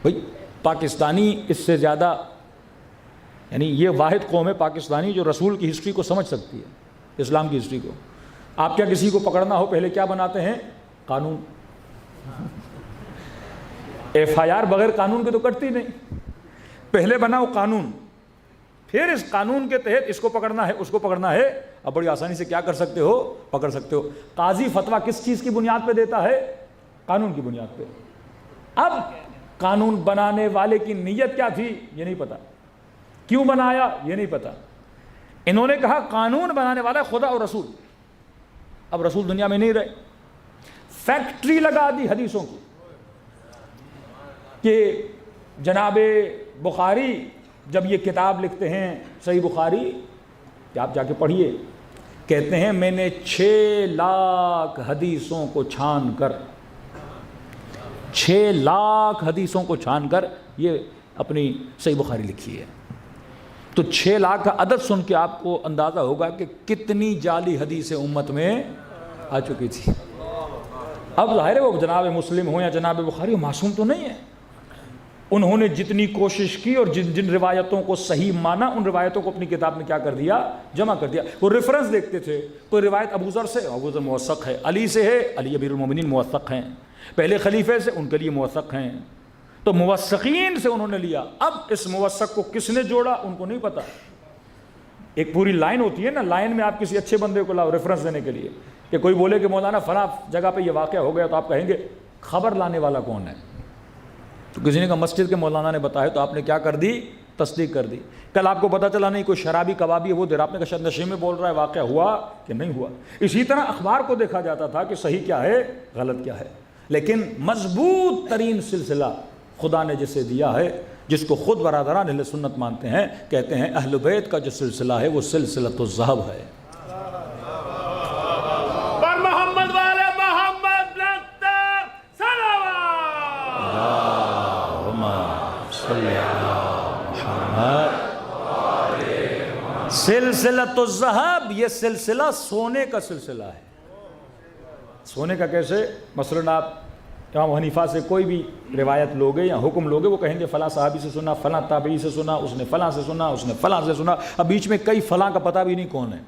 بھئی پاکستانی اس سے زیادہ، یعنی یہ واحد قوم ہے پاکستانی جو رسول کی ہسٹری کو سمجھ سکتی ہے، اسلام کی ہسٹری کو۔ آپ کیا کسی کو پکڑنا ہو پہلے کیا بناتے ہیں؟ قانون۔ ایف آئی آر بغیر قانون کے تو کٹتی نہیں، پہلے بناؤ قانون، پھر اس قانون کے تحت اس کو پکڑنا ہے، اس کو پکڑنا ہے۔ اب بڑی آسانی سے کیا کر سکتے ہو؟ پکڑ سکتے ہو۔ قاضی فتویٰ کس چیز کی بنیاد پہ دیتا ہے؟ قانون کی بنیاد پہ۔ اب قانون بنانے والے کی نیت کیا تھی یہ نہیں پتا، کیوں بنایا یہ نہیں پتا۔ انہوں نے کہا قانون بنانے والا خدا اور رسول۔ اب رسول دنیا میں نہیں رہے، فیکٹری لگا دی حدیثوں کی، کہ جناب بخاری جب یہ کتاب لکھتے ہیں صحیح بخاری، کہ آپ جا کے پڑھیے، کہتے ہیں میں نے 6 لاکھ حدیثوں کو چھان کر، 6 لاکھ حدیثوں کو چھان کر یہ اپنی صحیح بخاری لکھی ہے۔ تو 6 لاکھ کا عدد سن کے آپ کو اندازہ ہوگا کہ کتنی جعلی حدیثیں امت میں آ چکی تھی۔ اب ظاہر ہے وہ جناب مسلم ہوں یا جناب بخاری معصوم تو نہیں ہے، انہوں نے جتنی کوشش کی اور جن روایتوں کو صحیح مانا ان روایتوں کو اپنی کتاب میں کیا کر دیا، جمع کر دیا۔ وہ ریفرنس دیکھتے تھے، کوئی روایت ابو ذر سے، ابو ذر موثق ہے، علی سے ہے، علی امیر المومنین موثق ہیں، پہلے خلیفے سے، ان کے لیے موثق ہیں، تو موثقین سے انہوں نے لیا۔ اب اس موثق کو کس نے جوڑا ان کو نہیں پتا۔ ایک پوری لائن ہوتی ہے نا، لائن میں آپ کسی اچھے بندے کو لاؤ ریفرنس دینے کے لیے، کہ کوئی بولے کہ مولانا فلاں جگہ پہ یہ واقعہ ہو گیا، تو آپ کہیں گے خبر لانے والا کون ہے؟ تو کسی نے کہا مسجد کے مولانا نے بتایا، تو آپ نے کیا کر دی؟ تصدیق کر دی۔ کل آپ کو پتہ چلا نہیں کوئی شرابی کبابی ہے وہ دیر، آپ نے کہا شاید نشے میں بول رہا ہے، واقعہ ہوا کہ نہیں ہوا۔ اسی طرح اخبار کو دیکھا جاتا تھا کہ صحیح کیا ہے، غلط کیا ہے، لیکن مضبوط ترین سلسلہ خدا نے جسے دیا ہے، جس کو خود برادران اہل سنت مانتے ہیں، کہتے ہیں اہل بیت کا جو سلسلہ ہے وہ سلسلۃ الذھب ہے۔ پر محمد والے محمد لگتا صلوات، اللہم صلی علی محمد۔ سلسلۃ الذھب یہ سلسلہ سونے کا سلسلہ ہے۔ سونے کا کیسے؟ مثلاً آپ امام حنیفہ سے کوئی بھی روایت لوگے یا حکم لوگے، وہ کہیں گے فلاں صحابی سے سنا، فلاں تابعی سے سنا، اس نے فلاں سے سنا، اس نے فلاں سے سنا، اب بیچ میں کئی فلاں کا پتہ بھی نہیں کون ہے۔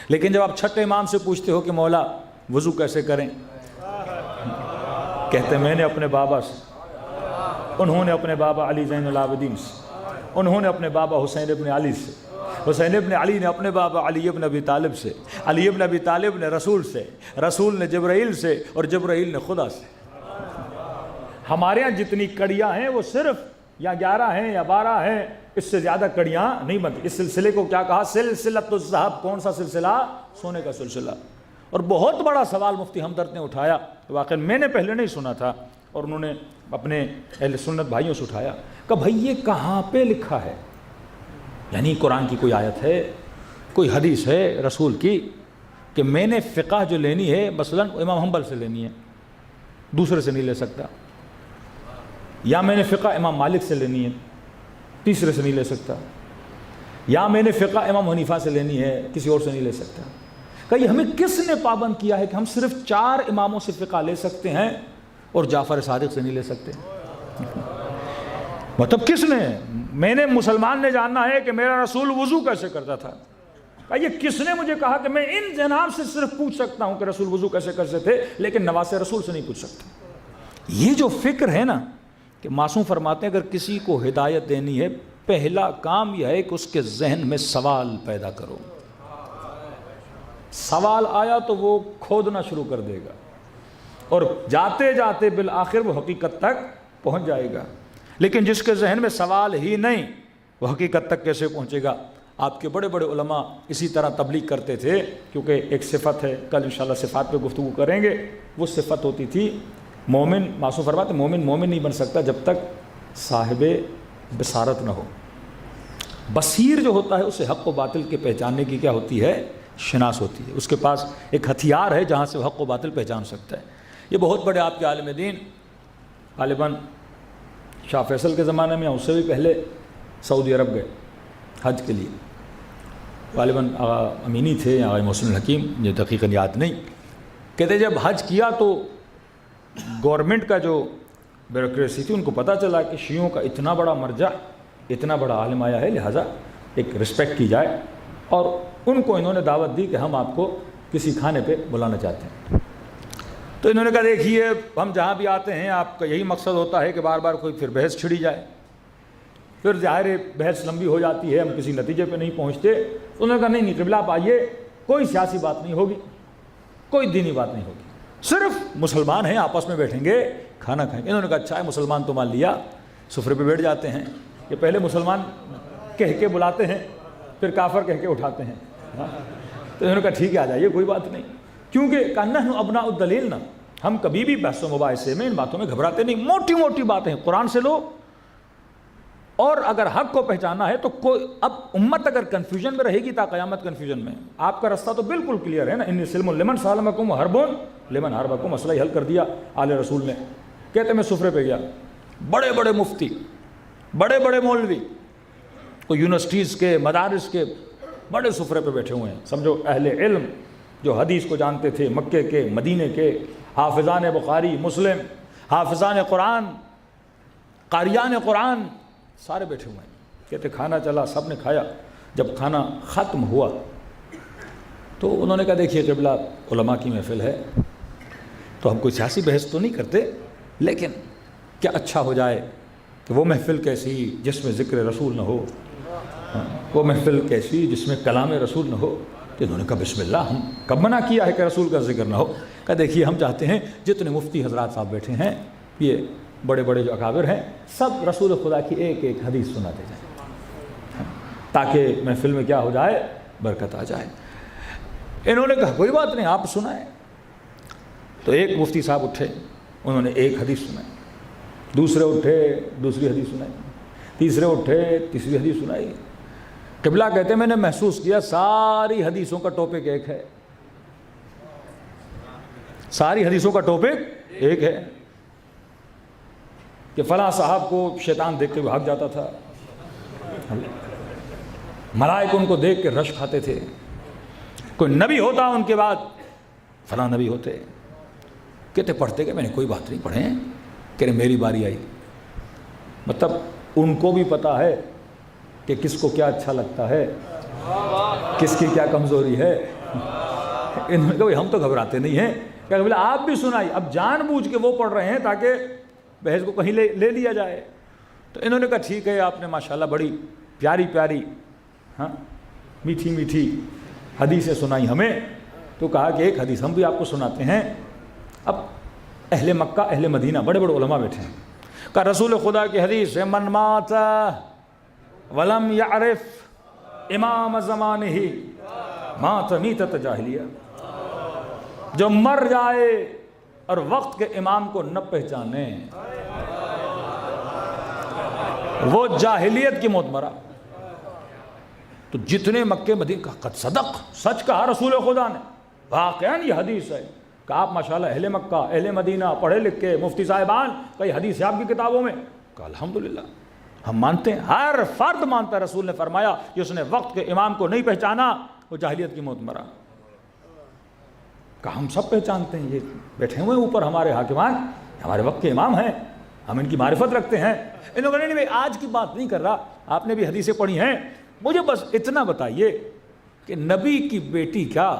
لیکن جب آپ چھٹے امام سے پوچھتے ہو کہ مولا وضو کیسے کریں، کہتے ہیں میں نے اپنے بابا سے، انہوں نے اپنے بابا علی زین العابدین سے، انہوں نے اپنے بابا حسین ابن علی سے، حسین ابن علی نے اپنے بابا علی ابن ابی طالب سے، علی ابن ابی طالب نے رسول سے، رسول نے جبرائیل سے، اور جبرائیل نے خدا سے۔ ہمارے ہاں جتنی کڑیاں ہیں وہ صرف یا 11 ہیں یا 12 ہیں، اس سے زیادہ کڑیاں نہیں بنتی۔ اس سلسلے کو کیا کہا؟ سلسلۃ الذھب۔ کون سا سلسلہ؟ سونے کا سلسلہ۔ اور بہت بڑا سوال مفتی ہمدرد نے اٹھایا، واقعی میں نے پہلے نہیں سنا تھا، اور انہوں نے اپنے اہل سنت بھائیوں سے اٹھایا کہ بھائی یہ کہاں پہ لکھا ہے؟ یعنی قرآن کی کوئی آیت ہے، کوئی حدیث ہے رسول کی، کہ میں نے فقہ جو لینی ہے مثلاً امام حنبل سے لینی ہے، دوسرے سے نہیں لے سکتا، یا میں نے فقہ امام مالک سے لینی ہے، تیسرے سے نہیں لے سکتا، یا میں نے فقہ امام حنیفہ سے لینی ہے، کسی اور سے نہیں لے سکتا۔ کہ یہ ہمیں کس نے پابند کیا ہے کہ ہم صرف 4 اماموں سے فقہ لے سکتے ہیں اور جعفر صادق سے نہیں لے سکتے؟ مطلب کس نے؟ میں نے مسلمان نے جاننا ہے کہ میرا رسول وضو کیسے کرتا تھا، یہ کس نے مجھے کہا کہ میں ان جناب سے صرف پوچھ سکتا ہوں کہ رسول وضو کیسے کرتے تھے، لیکن نواسے رسول سے نہیں پوچھ سکتا؟ یہ جو فکر ہے نا، کہ معصوم فرماتے ہیں اگر کسی کو ہدایت دینی ہے پہلا کام یہ ہے کہ اس کے ذہن میں سوال پیدا کرو۔ سوال آیا تو وہ کھودنا شروع کر دے گا، اور جاتے جاتے بالآخر وہ حقیقت تک پہنچ جائے گا۔ لیکن جس کے ذہن میں سوال ہی نہیں، وہ حقیقت تک کیسے پہنچے گا؟ آپ کے بڑے بڑے علماء اسی طرح تبلیغ کرتے تھے، کیونکہ ایک صفت ہے، کل انشاءاللہ صفات پہ گفتگو کریں گے، وہ صفت ہوتی تھی مومن، معصوم فرماتے مومن نہیں بن سکتا جب تک صاحب بصارت نہ ہو۔ بصیر جو ہوتا ہے اسے حق و باطل کے پہچاننے کی کیا ہوتی ہے؟ شناس ہوتی ہے، اس کے پاس ایک ہتھیار ہے جہاں سے وہ حق و باطل پہچان سکتا ہے۔ یہ بہت بڑے آپ کے عالم دین غالباً شاہ فیصل کے زمانے میں، اس سے بھی پہلے سعودی عرب گئے حج کے لیے، غالباً آغا امینی تھے یا آغا محسن الحکیم، یہ دقیقاً یاد نہیں۔ کہتے جب حج کیا تو گورنمنٹ کا جو بیوروکریسی تھی ان کو پتہ چلا کہ شیعوں کا اتنا بڑا مرجع، اتنا بڑا عالم آیا ہے، لہٰذا ایک رسپیکٹ کی جائے، اور ان کو انہوں نے دعوت دی کہ ہم آپ کو کسی کھانے پہ بلانا چاہتے ہیں۔ تو انہوں نے کہا دیکھیے ہم جہاں بھی آتے ہیں آپ کا یہی مقصد ہوتا ہے کہ بار بار کوئی پھر بحث چھڑی جائے، پھر ظاہر بحث لمبی ہو جاتی ہے، ہم کسی نتیجے پہ نہیں پہنچتے۔ انہوں نے کہا نہیں قبلہ آپ آئیے، کوئی سیاسی بات نہیں ہوگی، کوئی دینی بات نہیں ہوگی، صرف مسلمان ہیں آپس میں بیٹھیں گے کھانا کھائیں گے۔ انہوں نے کہا اچھا ہے، مسلمان تو مان لیا، سفرے پہ بیٹھ جاتے ہیں، یہ پہلے مسلمان کہہ کے بلاتے ہیں پھر کافر کہہ کے اٹھاتے ہیں۔ تو انہوں نے کہا ٹھیک ہے آ جائیے، کوئی بات نہیں، کیونکہ نحن ابناء الدلیل نا، ہم کبھی بھی بحث و مباحثے میں ان باتوں میں گھبراتے نہیں، موٹی موٹی باتیں قرآن سے لو، اور اگر حق کو پہچاننا ہے تو کوئی اب امت اگر کنفیوژن میں رہے گی تا قیامت کنفیوژن میں، آپ کا رستہ تو بالکل کلیئر ہے نا، انی سلم لمن سالمکم حرب لمن حربکم، مسئلہ ہی حل کر دیا آل رسول نے۔ کہتے میں سفرے پہ گیا، بڑے بڑے مفتی، بڑے بڑے مولوی، کوئی یونیورسٹیز کے مدارس کے بڑے سفرے پہ بیٹھے ہوئے ہیں، سمجھو اہل علم جو حدیث کو جانتے تھے، مکے کے مدینے کے حافظان بخاری مسلم، حافظان قرآن، قاریان قرآن، سارے بیٹھے ہوئے ہیں۔ کہتے کھانا چلا، سب نے کھایا، جب کھانا ختم ہوا تو انہوں نے کہا دیکھیے قبلہ علماء کی محفل ہے تو ہم کوئی سیاسی بحث تو نہیں کرتے، لیکن کیا اچھا ہو جائے کہ وہ محفل کیسی جس میں ذکر رسول نہ ہو، وہ محفل کیسی جس میں کلام رسول نہ ہو۔ کہ انہوں نے کہا بسم اللہ، ہم کب منع کیا ہے کہ رسول کا ذکر نہ ہو؟ کہا دیکھیے ہم چاہتے ہیں جتنے مفتی حضرات صاحب بیٹھے ہیں، یہ بڑے بڑے جو اکابر ہیں، سب رسول خدا کی ایک ایک حدیث سناتے جائیں تاکہ محفل میں کیا ہو جائے، برکت آ جائے۔ انہوں نے کہا کوئی بات نہیں، آپ سنائیں۔ تو ایک مفتی صاحب اٹھے، انہوں نے ایک حدیث سنائی، دوسرے اٹھے دوسری حدیث سنائی، تیسرے اٹھے تیسری حدیث سنائی۔ قبلہ کہتے ہیں میں نے محسوس کیا ساری حدیثوں کا ٹاپک ایک ہے، ساری حدیثوں کا ٹاپک ایک ہے کہ فلاں صاحب کو شیطان دیکھ کے بھاگ جاتا تھا، ملائکہ ان کو دیکھ کے رش کھاتے تھے، کوئی نبی ہوتا ان کے بعد فلاں نبی ہوتے۔ کہتے پڑھتے کہ میں نے کوئی بات نہیں پڑھے، کہ میری باری آئی۔ مطلب ان کو بھی پتا ہے کہ کس کو کیا اچھا لگتا ہے، کس کی کیا کمزوری ہے۔ انہوں نے کہا ہم تو گھبراتے نہیں ہیں، کہ بولے آپ بھی سنائی۔ اب جان بوجھ کے وہ پڑھ رہے ہیں تاکہ بحث کو کہیں لے لیا جائے۔ تو انہوں نے کہا ٹھیک ہے، آپ نے ماشاءاللہ بڑی پیاری پیاری میٹھی میٹھی حدیثیں سنائی ہمیں۔ تو کہا کہ ایک حدیث ہم بھی آپ کو سناتے ہیں۔ اب اہل مکہ اہل مدینہ بڑے بڑے علماء بیٹھے ہیں۔ کہا رسول خدا کی حدیث ہے من مات ولم یعرف امام زمانہ مات میتۃ جاہلیہ، جو مر جائے اور وقت کے امام کو نہ پہچانے وہ جاہلیت کی موت مرا۔ تو جتنے مکے مدینہ کا قد صدق، سچ کہا رسول خدا نے، واقعاً یہ حدیث ہے کہ آپ ماشاءاللہ اہل مکہ اہل مدینہ پڑھے لکھے مفتی صاحبان، کئی حدیث ہے آپ کی کتابوں میں۔ کہا الحمدللہ ہم مانتے ہیں، ہر فرد مانتا ہے۔ رسول نے فرمایا جس نے وقت کے امام کو نہیں پہچانا وہ جاہلیت کی موت مرا۔ کہا ہم سب پہچانتے ہیں، یہ بیٹھے ہوئے اوپر ہمارے حاکمان، ہمارے وقت کے امام ہیں، ہم ان کی معرفت رکھتے ہیں۔ انہوں نے کہا نہیں میں آج کی بات نہیں کر رہا، آپ نے بھی حدیثیں پڑھی ہیں، مجھے بس اتنا بتائیے کہ نبی کی بیٹی کا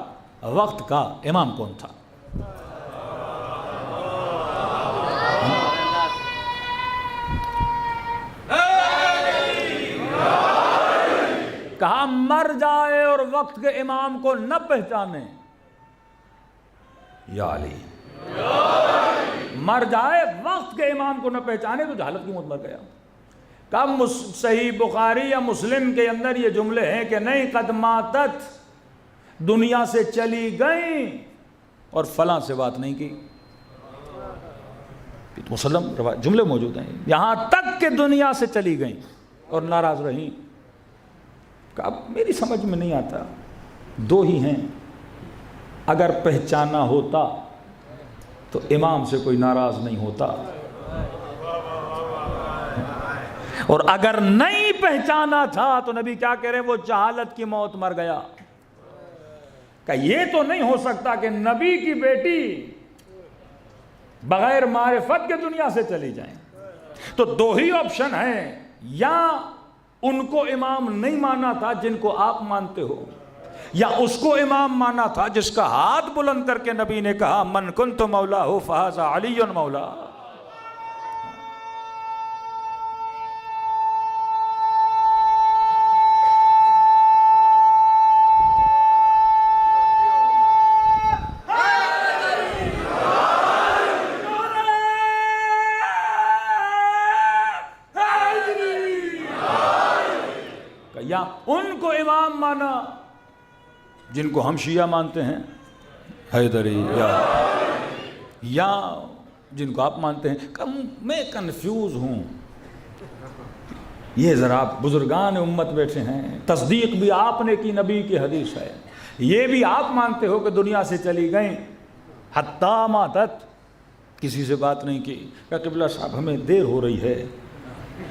وقت کا امام کون تھا؟ کہا مر جائے اور وقت کے امام کو نہ پہچانے، یا علی، مر جائے وقت کے امام کو نہ پہچانے تو جہالت کی موت مر گیا۔ کب صحیح بخاری یا مسلم کے اندر یہ جملے ہیں کہ نہیں قد ماتت، دنیا سے چلی گئیں اور فلاں سے بات نہیں کی۔ مسلم جملے موجود ہیں، یہاں تک کہ دنیا سے چلی گئیں اور ناراض رہیں۔ اب میری سمجھ میں نہیں آتا، دو ہی ہیں، اگر پہچانا ہوتا تو امام سے کوئی ناراض نہیں ہوتا، اور اگر نہیں پہچانا تھا تو نبی کیا کہہ رہے ہیں، وہ جہالت کی موت مر گیا۔ کہ یہ تو نہیں ہو سکتا کہ نبی کی بیٹی بغیر معرفت کے دنیا سے چلی جائیں۔ تو دو ہی آپشن ہیں، یا ان کو امام نہیں مانا تھا جن کو آپ مانتے ہو، یا اس کو امام مانا تھا جس کا ہاتھ بلند کر کے نبی نے کہا من کنت مولا ہو فہذا علی مولا۔ یا ان کو امام مانا جن کو ہم شیعہ مانتے ہیں، حیدری، یا جن کو آپ مانتے ہیں۔ میں کنفیوز ہوں، یہ ذرا بزرگان امت بیٹھے ہیں، تصدیق بھی آپ نے کی نبی کی حدیث ہے، یہ بھی آپ مانتے ہو کہ دنیا سے چلی گئیں، حتی ماتت، کسی سے بات نہیں کی۔ کہ قبلہ صاحب ہمیں دیر ہو رہی ہے،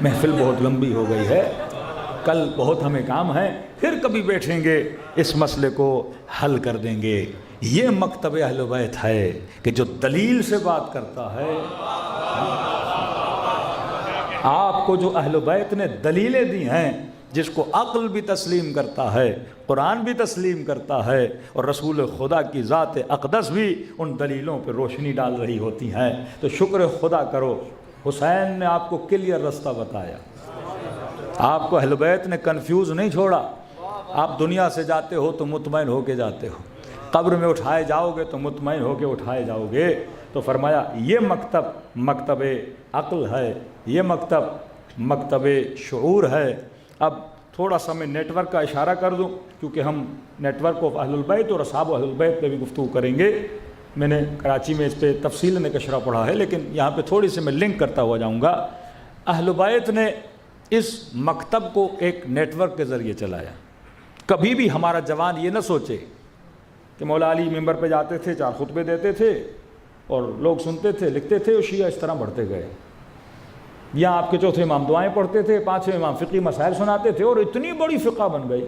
محفل بہت لمبی ہو گئی ہے، کل بہت ہمیں کام ہے، پھر کبھی بیٹھیں گے اس مسئلے کو حل کر دیں گے۔ یہ مکتب اہل بیت ہے کہ جو دلیل سے بات کرتا ہے۔ آپ کو جو اہل بیت نے دلیلیں دی ہیں، جس کو عقل بھی تسلیم کرتا ہے، قرآن بھی تسلیم کرتا ہے، اور رسول خدا کی ذات اقدس بھی ان دلیلوں پہ روشنی ڈال رہی ہوتی ہیں، تو شکر خدا کرو حسین نے آپ کو کلیئر رستہ بتایا، آپ کو اہل بیت نے کنفیوز نہیں چھوڑا۔ آپ دنیا سے جاتے ہو تو مطمئن ہو کے جاتے ہو، قبر میں اٹھائے جاؤ گے تو مطمئن ہو کے اٹھائے جاؤ گے۔ تو فرمایا یہ مکتب مکتب عقل ہے، یہ مکتب مکتب شعور ہے۔ اب تھوڑا سا میں نیٹ ورک کا اشارہ کر دوں، کیونکہ ہم نیٹ ورک آف اہل البیت اور اصحاب اہل البیت پہ بھی گفتگو کریں گے۔ میں نے کراچی میں اس پہ تفصیل نقشہ پڑھا ہے، لیکن یہاں پہ تھوڑی سی میں لنک کرتا ہوا جاؤں گا۔ اہل بیت نے اس مکتب کو ایک نیٹ ورک کے ذریعے چلایا۔ کبھی بھی ہمارا جوان یہ نہ سوچے کہ مولا علی ممبر پہ جاتے تھے، 4 خطبے دیتے تھے اور لوگ سنتے تھے، لکھتے تھے، اور شیعہ اس طرح بڑھتے گئے۔ یا آپ کے چوتھے امام دعائیں پڑھتے تھے، 5ویں امام فقہی مسائل سناتے تھے، اور اتنی بڑی فقہ بن گئی،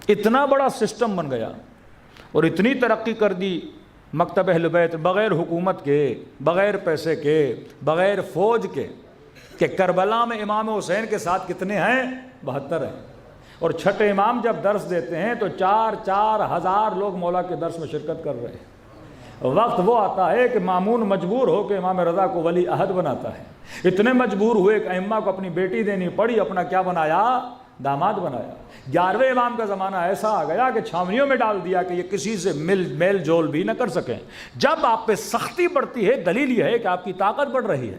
اتنا بڑا سسٹم بن گیا، اور اتنی ترقی کر دی مکتب اہل بیت بغیر حکومت کے، بغیر پیسے کے، بغیر فوج کے، کہ کربلا میں امام حسین کے ساتھ کتنے ہیں؟ 72 ہیں، اور چھٹے امام جب درس دیتے ہیں تو 4 ہزار لوگ مولا کے درس میں شرکت کر رہے ہیں۔ وقت وہ آتا ہے کہ مامون مجبور ہو کے امام رضا کو ولی عہد بناتا ہے، اتنے مجبور ہوئے کہ ائمہ کو اپنی بیٹی دینی پڑی، اپنا کیا بنایا؟ داماد بنایا۔ 11ویں امام کا زمانہ ایسا آ گیا کہ چھاونیوں میں ڈال دیا کہ یہ کسی سے میل جول بھی نہ کر سکیں۔ جب آپ پہ سختی بڑھتی ہے، دلیل یہ ہے کہ آپ کی طاقت بڑھ رہی ہے۔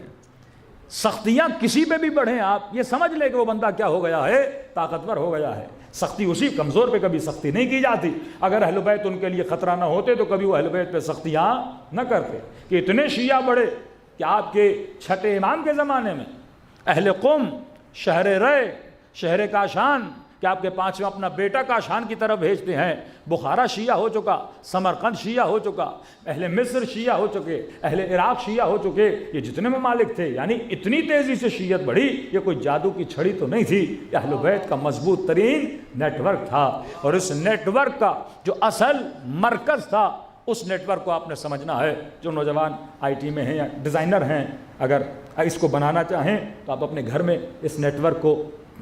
سختیاں کسی پہ بھی بڑھیں، آپ یہ سمجھ لیں کہ وہ بندہ کیا ہو گیا ہے؟ طاقتور ہو گیا ہے۔ سختی اسی کمزور پہ کبھی سختی نہیں کی جاتی۔ اگر اہل بیت ان کے لیے خطرہ نہ ہوتے تو کبھی وہ اہل بیت پہ سختیاں نہ کرتے۔ کہ اتنے شیعہ بڑھے کہ آپ کے چھٹے امام کے زمانے میں اہل قم، شہر رے، شہر کاشان، کہ آپ کے 5واں اپنا بیٹا کاشان کی طرف بھیجتے ہیں۔ بخارا شیعہ ہو چکا، سمرقند شیعہ ہو چکا، اہل مصر شیعہ ہو چکے، اہل عراق شیعہ ہو چکے، یہ جتنے ممالک تھے، یعنی اتنی تیزی سے شیعت بڑھی، یہ کوئی جادو کی چھڑی تو نہیں تھی، یہ اہل بیت کا مضبوط ترین نیٹ ورک تھا۔ اور اس نیٹ ورک کا جو اصل مرکز تھا، اس نیٹ ورک کو آپ نے سمجھنا ہے۔ جو نوجوان آئی ٹی میں ہیں یا ڈیزائنر ہیں، اگر اس کو بنانا چاہیں تو آپ اپنے گھر میں اس نیٹ ورک کو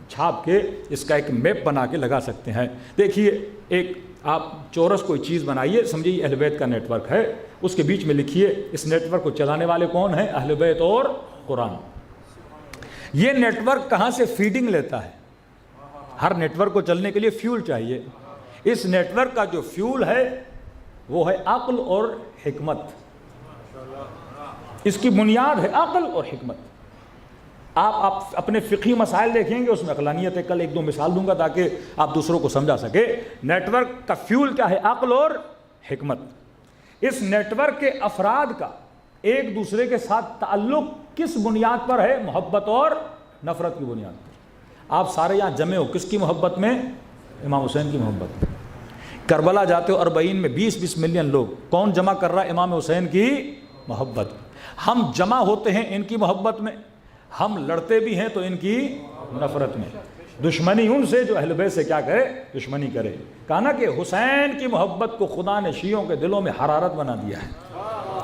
چھاپ کے اس کا ایک میپ بنا کے لگا سکتے ہیں۔ دیکھیے، ایک آپ چورس کوئی چیز بنائیے، سمجھیے اہل بیت کا نیٹ ورک ہے، اس کے بیچ میں لکھیے اس نیٹ ورک کو چلانے والے کون ہیں؟ اہل بیت اور قرآن۔ یہ نیٹ ورک کہاں سے فیڈنگ لیتا ہے؟ ہر نیٹ ورک کو چلنے کے لیے فیول چاہیے۔ اس نیٹ ورک کا جو فیول ہے وہ ہے عقل اور حکمت۔ اس کی بنیاد ہے عقل اور حکمت۔ آپ اپنے فقہی مسائل دیکھیں گے، اس میں عقلانیت ہے۔ کل 1-2 مثال دوں گا تاکہ آپ دوسروں کو سمجھا سکے۔ نیٹ ورک کا فیول کیا ہے؟ عقل اور حکمت۔ اس نیٹ ورک کے افراد کا ایک دوسرے کے ساتھ تعلق کس بنیاد پر ہے؟ محبت اور نفرت کی بنیاد پر۔ آپ سارے یہاں جمع ہو کس کی محبت میں؟ امام حسین کی محبت میں۔ کربلا جاتے ہو 40 میں 20 ملین لوگ، کون جمع کر رہا ہے؟ امام حسین کی محبت۔ ہم جمع ہوتے ہیں ان کی محبت میں، ہم لڑتے بھی ہیں تو ان کی نفرت میں۔ دشمنی ان سے جو اہل بیت سے کیا کرے؟ دشمنی کرے۔ کہا نا کہ حسین کی محبت کو خدا نے شیعوں کے دلوں میں حرارت بنا دیا ہے،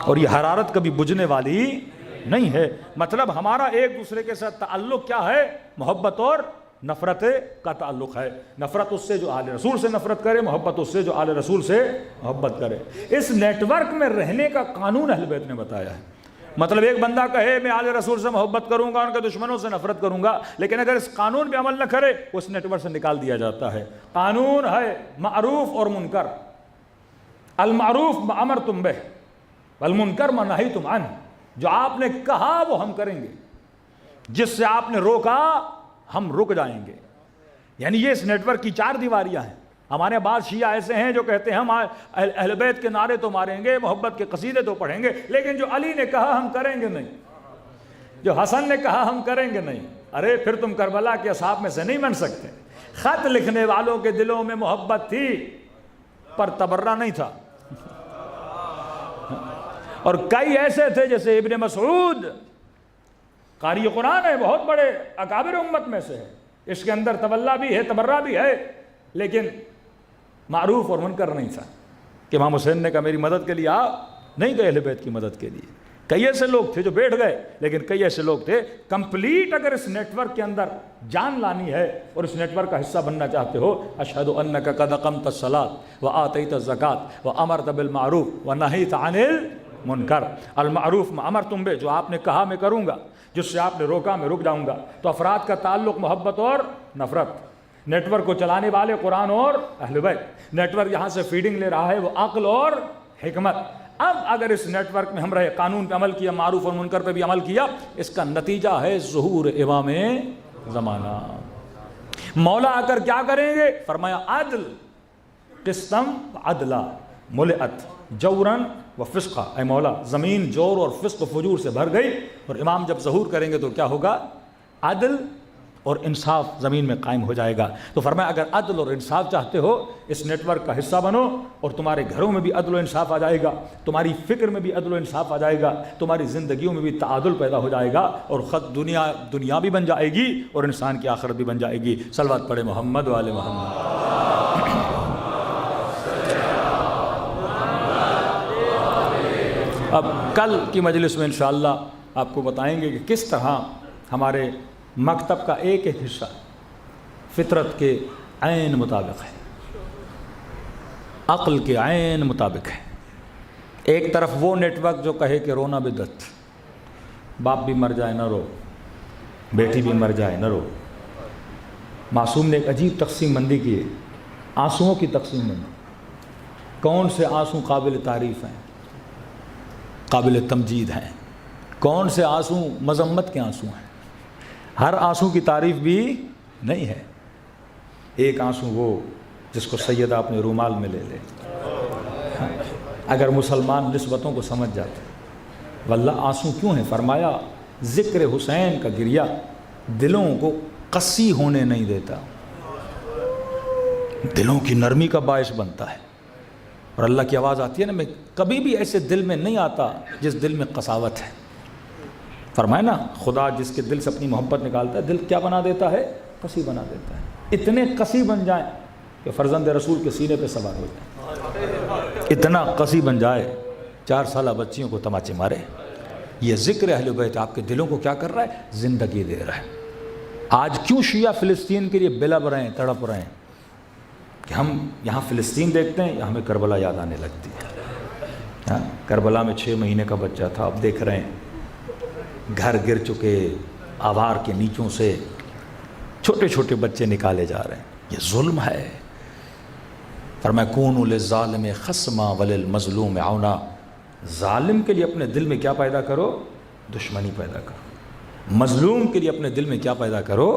اور یہ حرارت کبھی بجھنے والی نہیں ہے۔ مطلب ہمارا ایک دوسرے کے ساتھ تعلق کیا ہے؟ محبت اور نفرت کا تعلق ہے۔ نفرت اس سے جو آل رسول سے نفرت کرے، محبت اس سے جو آل رسول سے محبت کرے۔ اس نیٹ ورک میں رہنے کا قانون اہل بیت نے بتایا ہے۔ مطلب ایک بندہ کہے میں آل رسول سے محبت کروں گا، ان کے دشمنوں سے نفرت کروں گا، لیکن اگر اس قانون پہ عمل نہ کرے اس نیٹ ورک سے نکال دیا جاتا ہے۔ قانون ہے معروف اور منکر۔ المعروف ما امرتم بہ والمنکر ما نہیتم عنہ۔ جو آپ نے کہا وہ ہم کریں گے، جس سے آپ نے روکا ہم رک جائیں گے۔ یعنی یہ اس نیٹ ورک کی 4 دیواریاں ہیں۔ ہمارے بعض شیعہ ایسے ہیں جو کہتے ہیں ہم اہل بیت کے نعرے تو ماریں گے، محبت کے قصیدے تو پڑھیں گے، لیکن جو علی نے کہا ہم کریں گے نہیں، جو حسن نے کہا ہم کریں گے نہیں۔ ارے پھر تم کربلا کے اصحاب میں سے نہیں بن سکتے۔ خط لکھنے والوں کے دلوں میں محبت تھی پر تبرہ نہیں تھا، اور کئی ایسے تھے جیسے ابن مسعود، قاری قرآن ہے، بہت بڑے اکابر امت میں سے ہے، اس کے اندر تولا بھی ہے، تبرہ بھی ہے، لیکن معروف اور منکر نہیں تھا کہ امام حسین نے کہا میری مدد کے لیے آپ نہیں گئے اہل بیت کی مدد کے لیے۔ کئی ایسے لوگ تھے جو بیٹھ گئے، لیکن کئی ایسے لوگ تھے کمپلیٹ اگر اس نیٹ ورک کے اندر جان لانی ہے اور اس نیٹ ورک کا حصہ بننا چاہتے ہو، اشہد انک قد اقمت الصلاۃ وآتیت الزکاۃ وامرت بالمعروف ونہیت عن المنکر۔ المعروف ما امرتم بہ، جو آپ نے کہا میں کروں گا، جس سے آپ نے روکا میں رک جاؤں گا۔ تو افراد کا تعلق محبت اور نفرت، نیٹ ورک کو چلانے والے قرآن اور اہل بیت، نیٹ ورک یہاں سے فیڈنگ لے رہا ہے وہ عقل اور حکمت۔ اب اگر اس نیٹ ورک میں ہم رہے، قانون پہ عمل کیا، معروف اور منکر پہ بھی عمل کیا، اس کا نتیجہ ہے ظہور امام زمانہ۔ مولا آ کر کیا کریں گے؟ فرمایا عدل قسطم عدلا ملئت جورن و فسقا۔ اے مولا زمین جور اور فسق و فجور سے بھر گئی، اور امام جب ظہور کریں گے تو کیا ہوگا؟ عدل اور انصاف زمین میں قائم ہو جائے گا۔ تو فرمایا اگر عدل اور انصاف چاہتے ہو، اس نیٹ ورک کا حصہ بنو، اور تمہارے گھروں میں بھی عدل و انصاف آ جائے گا، تمہاری فکر میں بھی عدل و انصاف آ جائے گا، تمہاری زندگیوں میں بھی تعادل پیدا ہو جائے گا، اور خود دنیا بھی بن جائے گی اور انسان کی آخرت بھی بن جائے گی۔ صلوات پڑھے محمد و آل محمد۔ اب کل کی مجلس میں انشاءاللہ آپ کو بتائیں گے کہ کس طرح ہمارے مکتب کا ایک ایک حصہ فطرت کے عین مطابق ہے، عقل کے عین مطابق ہے۔ ایک طرف وہ نیٹ ورک جو کہے کہ رونا بدعت، باپ بھی مر جائے نہ رو، بیٹی بھی مر جائے نہ رو۔ معصوم نے ایک عجیب تقسیم بندی کی ہے، آنسوؤں کی تقسیم بندی۔ کون سے آنسو قابل تعریف ہیں، قابل تمجید ہیں، کون سے آنسو مذمت کے آنسو ہیں۔ ہر آنسو کی تعریف بھی نہیں ہے۔ ایک آنسو وہ جس کو سیدہ اپنے رومال میں لے لے، اگر مسلمان نسبتوں کو سمجھ جاتے۔ واللہ آنسو کیوں ہیں؟ فرمایا ذکر حسین کا گریہ دلوں کو قسی ہونے نہیں دیتا، دلوں کی نرمی کا باعث بنتا ہے۔ اور اللہ کی آواز آتی ہے نا، میں کبھی بھی ایسے دل میں نہیں آتا جس دل میں قساوت ہے۔ فرمائے نا خدا جس کے دل سے اپنی محبت نکالتا ہے، دل کیا بنا دیتا ہے؟ قسی بنا دیتا ہے۔ اتنے قسی بن جائیں کہ فرزند رسول کے سینے پہ سوار ہو جائیں، اتنا قسی بن جائے 4 سالہ بچیوں کو تماچے مارے۔ یہ ذکر اہل بیت آپ کے دلوں کو کیا کر رہا ہے؟ زندگی دے رہا ہے۔ آج کیوں شیعہ فلسطین کے لیے بلب رہے ہیں، تڑپ رہے ہیں؟ کہ ہم یہاں فلسطین دیکھتے ہیں یا ہمیں کربلا یاد آنے لگتی ہے۔ کربلا میں 6 مہینے کا بچہ تھا، اب دیکھ رہے ہیں گھر گر چکے، آوار کے نیچوں سے چھوٹے چھوٹے بچے نکالے جا رہے ہیں۔ یہ ظلم ہے۔ فرمایا کونوا للظالم خصما وللمظلوم عونا۔ ظالم کے لیے اپنے دل میں کیا پیدا کرو؟ دشمنی پیدا کرو۔ مظلوم کے لیے اپنے دل میں کیا پیدا کرو؟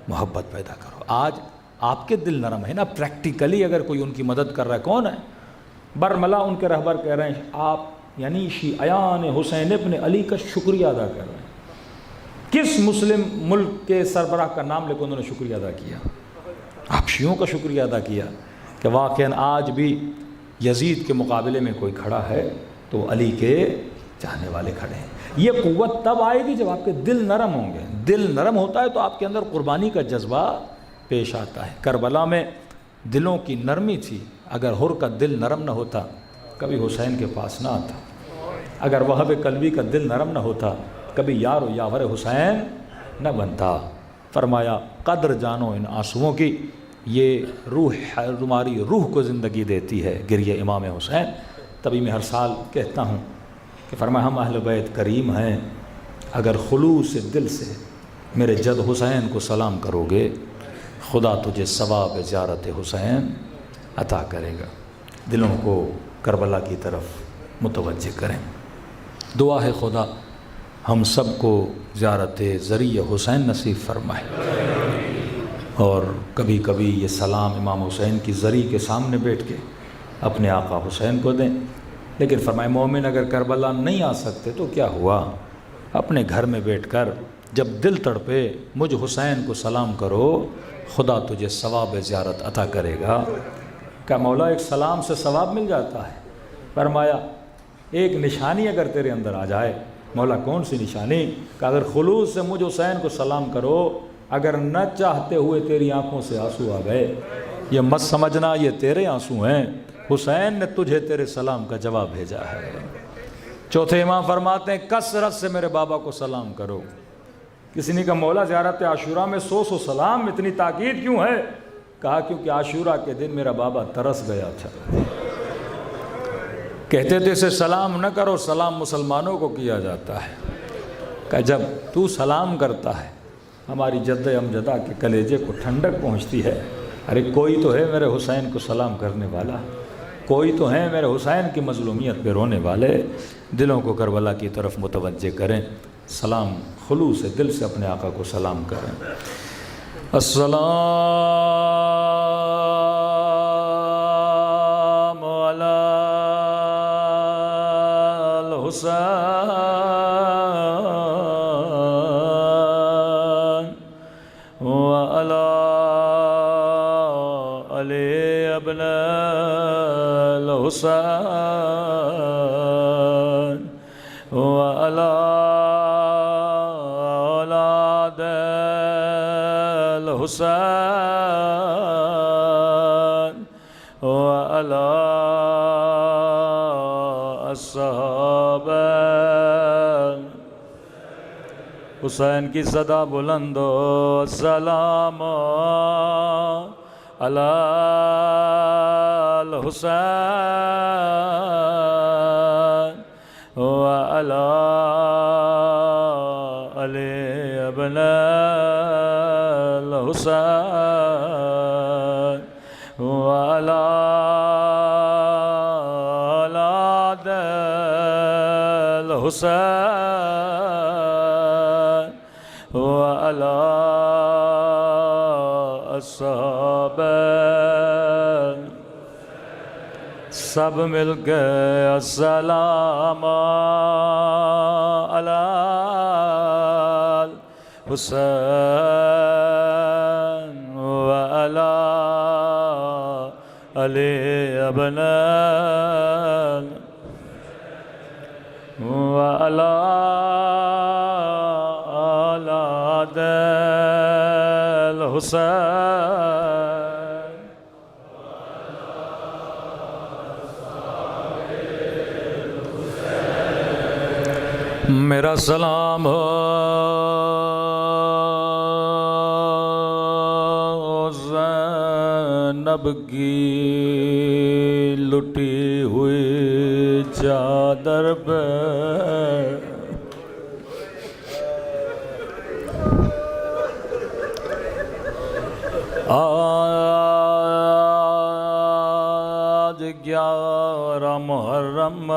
محبت پیدا کرو۔ آج آپ کے دل نرم ہے نا، پریکٹیکلی اگر کوئی ان کی مدد کر رہا ہے، کون ہے؟ برملا ان کے رہبر کہہ رہے ہیں آپ یعنی شیعیان حسین ابن علی کا شکریہ ادا کر رہے ہیں۔ کس مسلم ملک کے سربراہ کا لے کے انہوں نے شکریہ ادا کیا؟ آپ شیعوں کا شکریہ ادا کیا کہ واقعاً آج بھی یزید کے مقابلے میں کوئی کھڑا ہے تو علی کے چاہنے والے کھڑے ہیں۔ یہ قوت تب آئے گی جب آپ کے دل نرم ہوں گے۔ دل نرم ہوتا ہے تو آپ کے اندر قربانی کا جذبہ پیش آتا ہے۔ کربلا میں دلوں کی نرمی تھی، اگر حر کا دل نرم نہ ہوتا کبھی حسین کے پاس نہ آتا، اگر وہب قلبی کا دل نرم نہ ہوتا کبھی یار و یاور حسین نہ بنتا۔ فرمایا قدر جانو ان آنسوؤں کی، یہ روح تمہاری روح کو زندگی دیتی ہے، گریہ امام حسین۔ تبھی میں ہر سال کہتا ہوں کہ فرمایا ہم اہل بیت کریم ہیں، اگر خلوص دل سے میرے جد حسین کو سلام کرو گے، خدا تجھے ثواب زیارت حسین عطا کرے گا۔ دلوں کو کربلا کی طرف متوجہ کریں۔ دعا ہے خدا ہم سب کو زیارت ذریعہ حسین نصیب فرمائے، اور کبھی کبھی یہ سلام امام حسین کی زری کے سامنے بیٹھ کے اپنے آقا حسین کو دیں۔ لیکن فرمائے مومن اگر کربلا نہیں آ سکتے تو کیا ہوا؟ اپنے گھر میں بیٹھ کر جب دل تڑپے مجھ حسین کو سلام کرو، خدا تجھے ثواب زیارت عطا کرے گا۔ کہ مولا ایک سلام سے ثواب مل جاتا ہے؟ فرمایا ایک نشانی اگر تیرے اندر آ جائے۔ مولا کون سی نشانی؟ کہ اگر خلوص سے مجھ حسین کو سلام کرو اگر نہ چاہتے ہوئے تیری آنکھوں سے آنسو آ گئے، یہ مت سمجھنا یہ تیرے آنسو ہیں، حسین نے تجھے تیرے سلام کا جواب بھیجا ہے۔ چوتھے امام فرماتے ہیں کثرت سے میرے بابا کو سلام کرو۔ کسی نے کہا مولا زیارت عاشورہ میں 100 سلام، اتنی تاکید کیوں ہے؟ کہا کیونکہ عاشورہ کے دن میرا بابا ترس گیا تھا، کہتے تھے اسے سلام نہ کرو، سلام مسلمانوں کو کیا جاتا ہے۔ کہ جب تو سلام کرتا ہے ہماری جد امجدہ کے کلیجے کو ٹھنڈک پہنچتی ہے، ارے کوئی تو ہے میرے حسین کو سلام کرنے والا، کوئی تو ہے میرے حسین کی مظلومیت پہ رونے والے۔ دلوں کو کربلا کی طرف متوجہ کریں، سلام خلوص دل سے اپنے آقا کو سلام کریں۔ السلام علی الحسین وعلی علی ابن الحسین وعلی اولاد الحسین وعلی اصحاب حسین کی صدا بلند ہو، سلام علی الحسین وعلی علی ابن الحسین وعلی اولاد الحسین وعلی اصحاب سب مل کے السلام علی الحسین وعلی علی ابن وعلی اولاد الحسین میرا سلام ہو زینب کی لٹی ہوئی چادر پہ، آج 11 محرم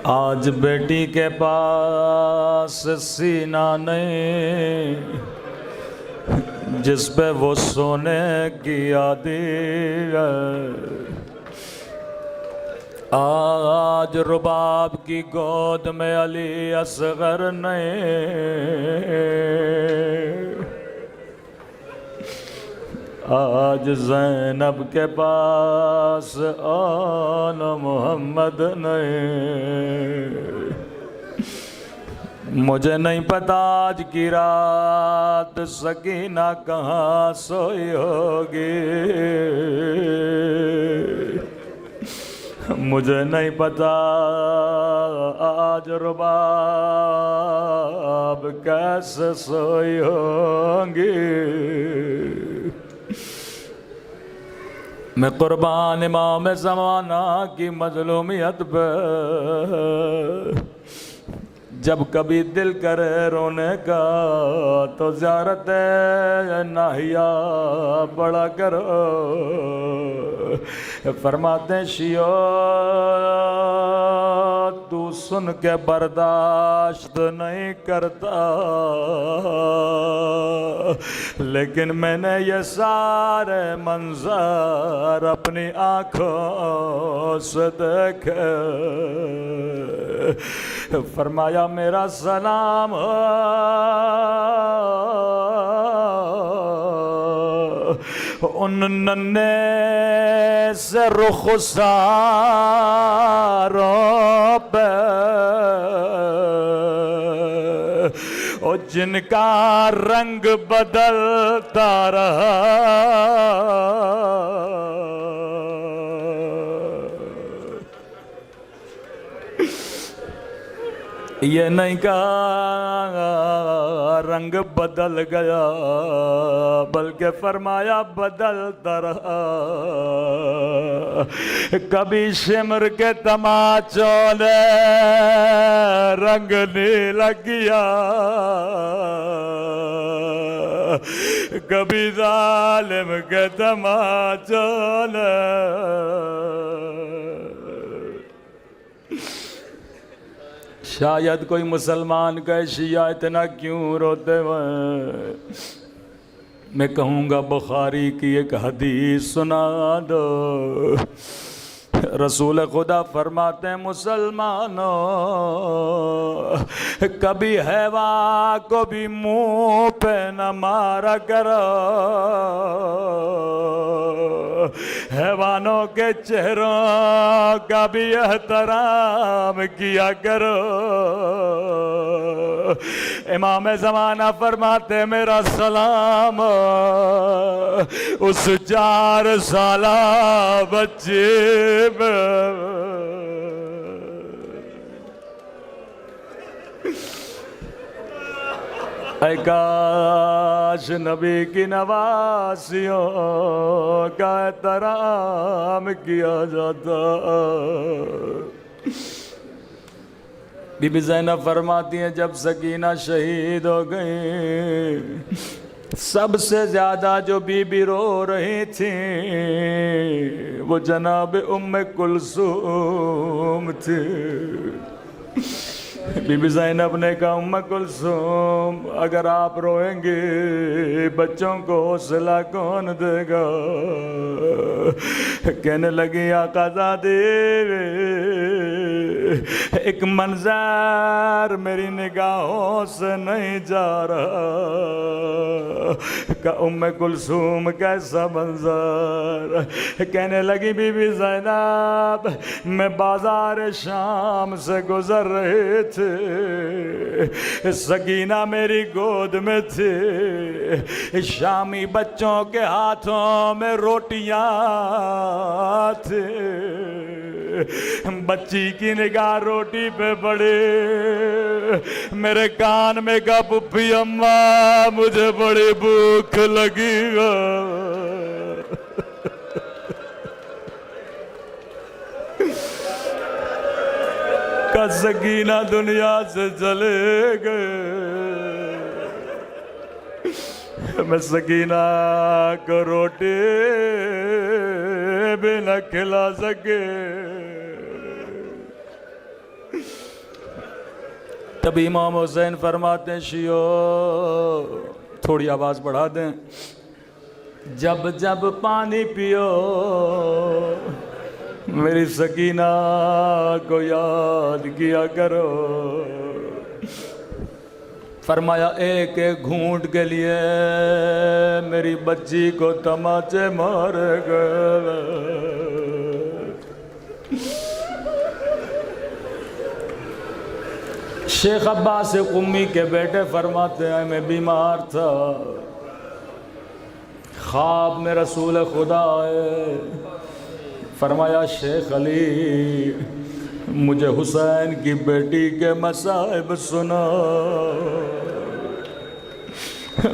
آج بیٹی کے پاس سینہ نہیں جس پہ وہ سونے کی عادی ہے، آج رباب کی گود میں علی اصغر نہیں، آج زینب کے پاس آن محمد نہیں۔ مجھے نہیں پتا آج کی رات سکینہ کہاں سوئی ہوگی، مجھے نہیں پتا آج رباب کیسے سوئی ہوگی۔ میں قربان امام زمانہ کی مظلومیت پہ، جب کبھی دل کرے رونے کا تو زیارت ناہیہ بڑا کرو۔ فرماتے شیعو تو سن کے برداشت نہیں کرتا، لیکن میں نے یہ سارے منظر اپنی آنکھوں سے دیکھے۔ فرمایا میرا سلام ان ننھے سے رخساروں پہ جن کا رنگ بدلتا رہا یہ نہیں کہا رنگ بدل گیا بلکہ فرمایا بدلتا رہا کبھی شمر کے تماچوں نے رنگ نہیں لگیا کبھی ظالم کے تماچوں نے شاید کوئی مسلمان کہے شیعہ اتنا کیوں روتے ہوئے میں کہوں گا بخاری کی ایک حدیث سنا دو رسول خدا فرماتے ہیں مسلمانوں کبھی حیوان کو بھی منہ پہ نہ مارا کرو حیوانوں کے چہروں کا بھی احترام کیا کرو امام زمانہ فرماتے میرا سلام اس 4 سالہ بچے اے کاش نبی کی نواسیوں کا احترام کیا جاتا بی بی زینب فرماتی ہیں جب سکینہ شہید ہو گئی سب سے زیادہ جو بی بی رو رہی تھیں وہ جناب ام کلثوم تھی بی بی زینب نے کہا ام کلثوم اگر آپ روئیں گے بچوں کو حوصلہ کون دے گا کہنے لگی آقا زادی ایک منظر میری نگاہوں سے نہیں جا رہا کہ ام کلثوم کیسا منظر کہنے لگی بی بی زینب میں بازار شام سے گزر رہے تھے سکینہ میری گود میں تھے شامی بچوں کے ہاتھوں میں روٹیاں تھے بچی کی نگاہ روٹی پہ پڑے میرے کان میں کہا پپی اماں مجھے بڑی بھوک لگی گا کا سکینہ دنیا سے چلے گئے میں سکینہ کو روٹی بھی نہ کھلا سکے تبھی امام حسین فرماتے ہیں شیعو تھوڑی آواز بڑھا دیں جب جب پانی پیو میری سکینہ کو یاد کیا کرو فرمایا ایک ایک گھونٹ کے لیے میری بچی کو تماچے مار گئے شیخ عباس قمی کے بیٹے فرماتے ہیں میں بیمار تھا خواب میں رسول خدا آئے فرمایا شیخ علی مجھے حسین کی بیٹی کے مصائب سنا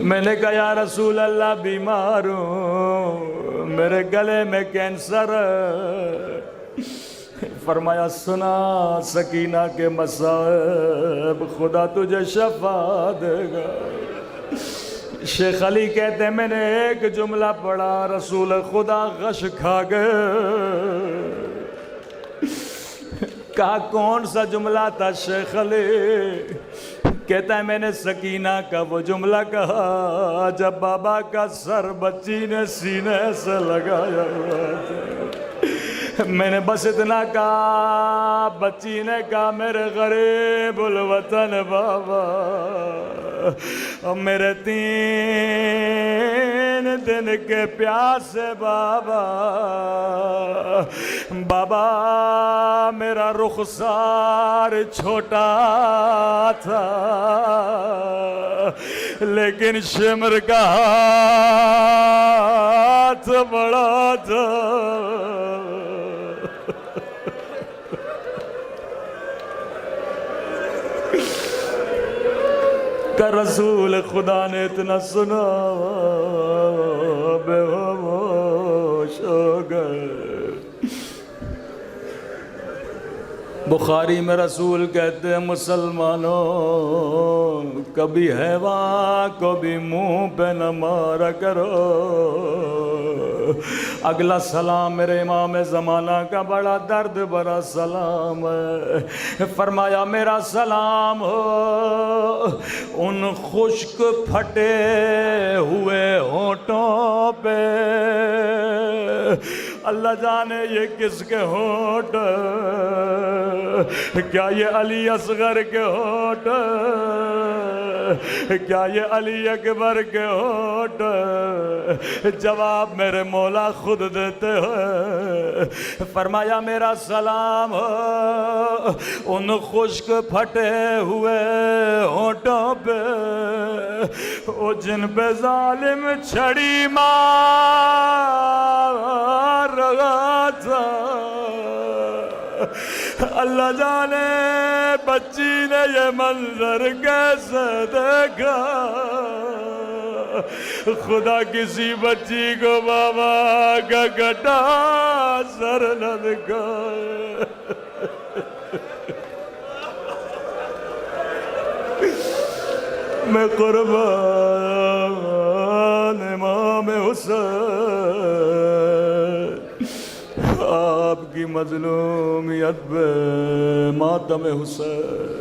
میں نے کہا یا رسول اللہ بیمار ہوں میرے گلے میں کینسر ہے فرمایا سنا سکینہ کے مصائب خدا تجھے شفا دے گا شیخ علی کہتے ہیں میں نے ایک جملہ پڑھا رسول خدا غش کھا گئے کہا کون سا جملہ تھا شیخ علی کہتا ہے میں نے سکینہ کا وہ جملہ کہا جب بابا کا سر بچی نے سینے سے لگایا ہوا تھا میں نے بس اتنا کہا بچی نے کہا میرے غریب الوطن بابا اور میرے 3 دن کے پیاسے بابا، بابا میرا رخسار چھوٹا تھا لیکن شمر کا ہاتھ بڑا تھا۔ کہ رسول خدا نے اتنا سنا بے ہوش ہو گئے۔ بخاری میں رسول کہتے ہیں مسلمانوں کبھی حیوان کو بھی منہ پہ نہ مارا کرو۔ اگلا سلام میرے امام زمانہ کا بڑا درد بھرا سلام ہے۔ فرمایا میرا سلام ہو ان خشک پھٹے ہوئے ہونٹوں پہ، اللہ جانے یہ کس کے ہونٹ، کیا یہ علی اصغر کے ہونٹ، کیا یہ علی اکبر کے ہونٹ؟ جواب میرے مولا خود دیتے ہیں۔ فرمایا میرا سلام ہو ان خشک پھٹے ہوئے ہونٹوں پہ، او جن پہ ظالم چھڑی مار رہا تھا۔ اللہ جانے بچی نے یہ منظر کیسے دیکھا، خدا کسی بچی کو بابا کا گھٹا سر نہ دکھائے۔ میں قربان امام حسین آپ کی مظلومیت پہ ماتم حسین۔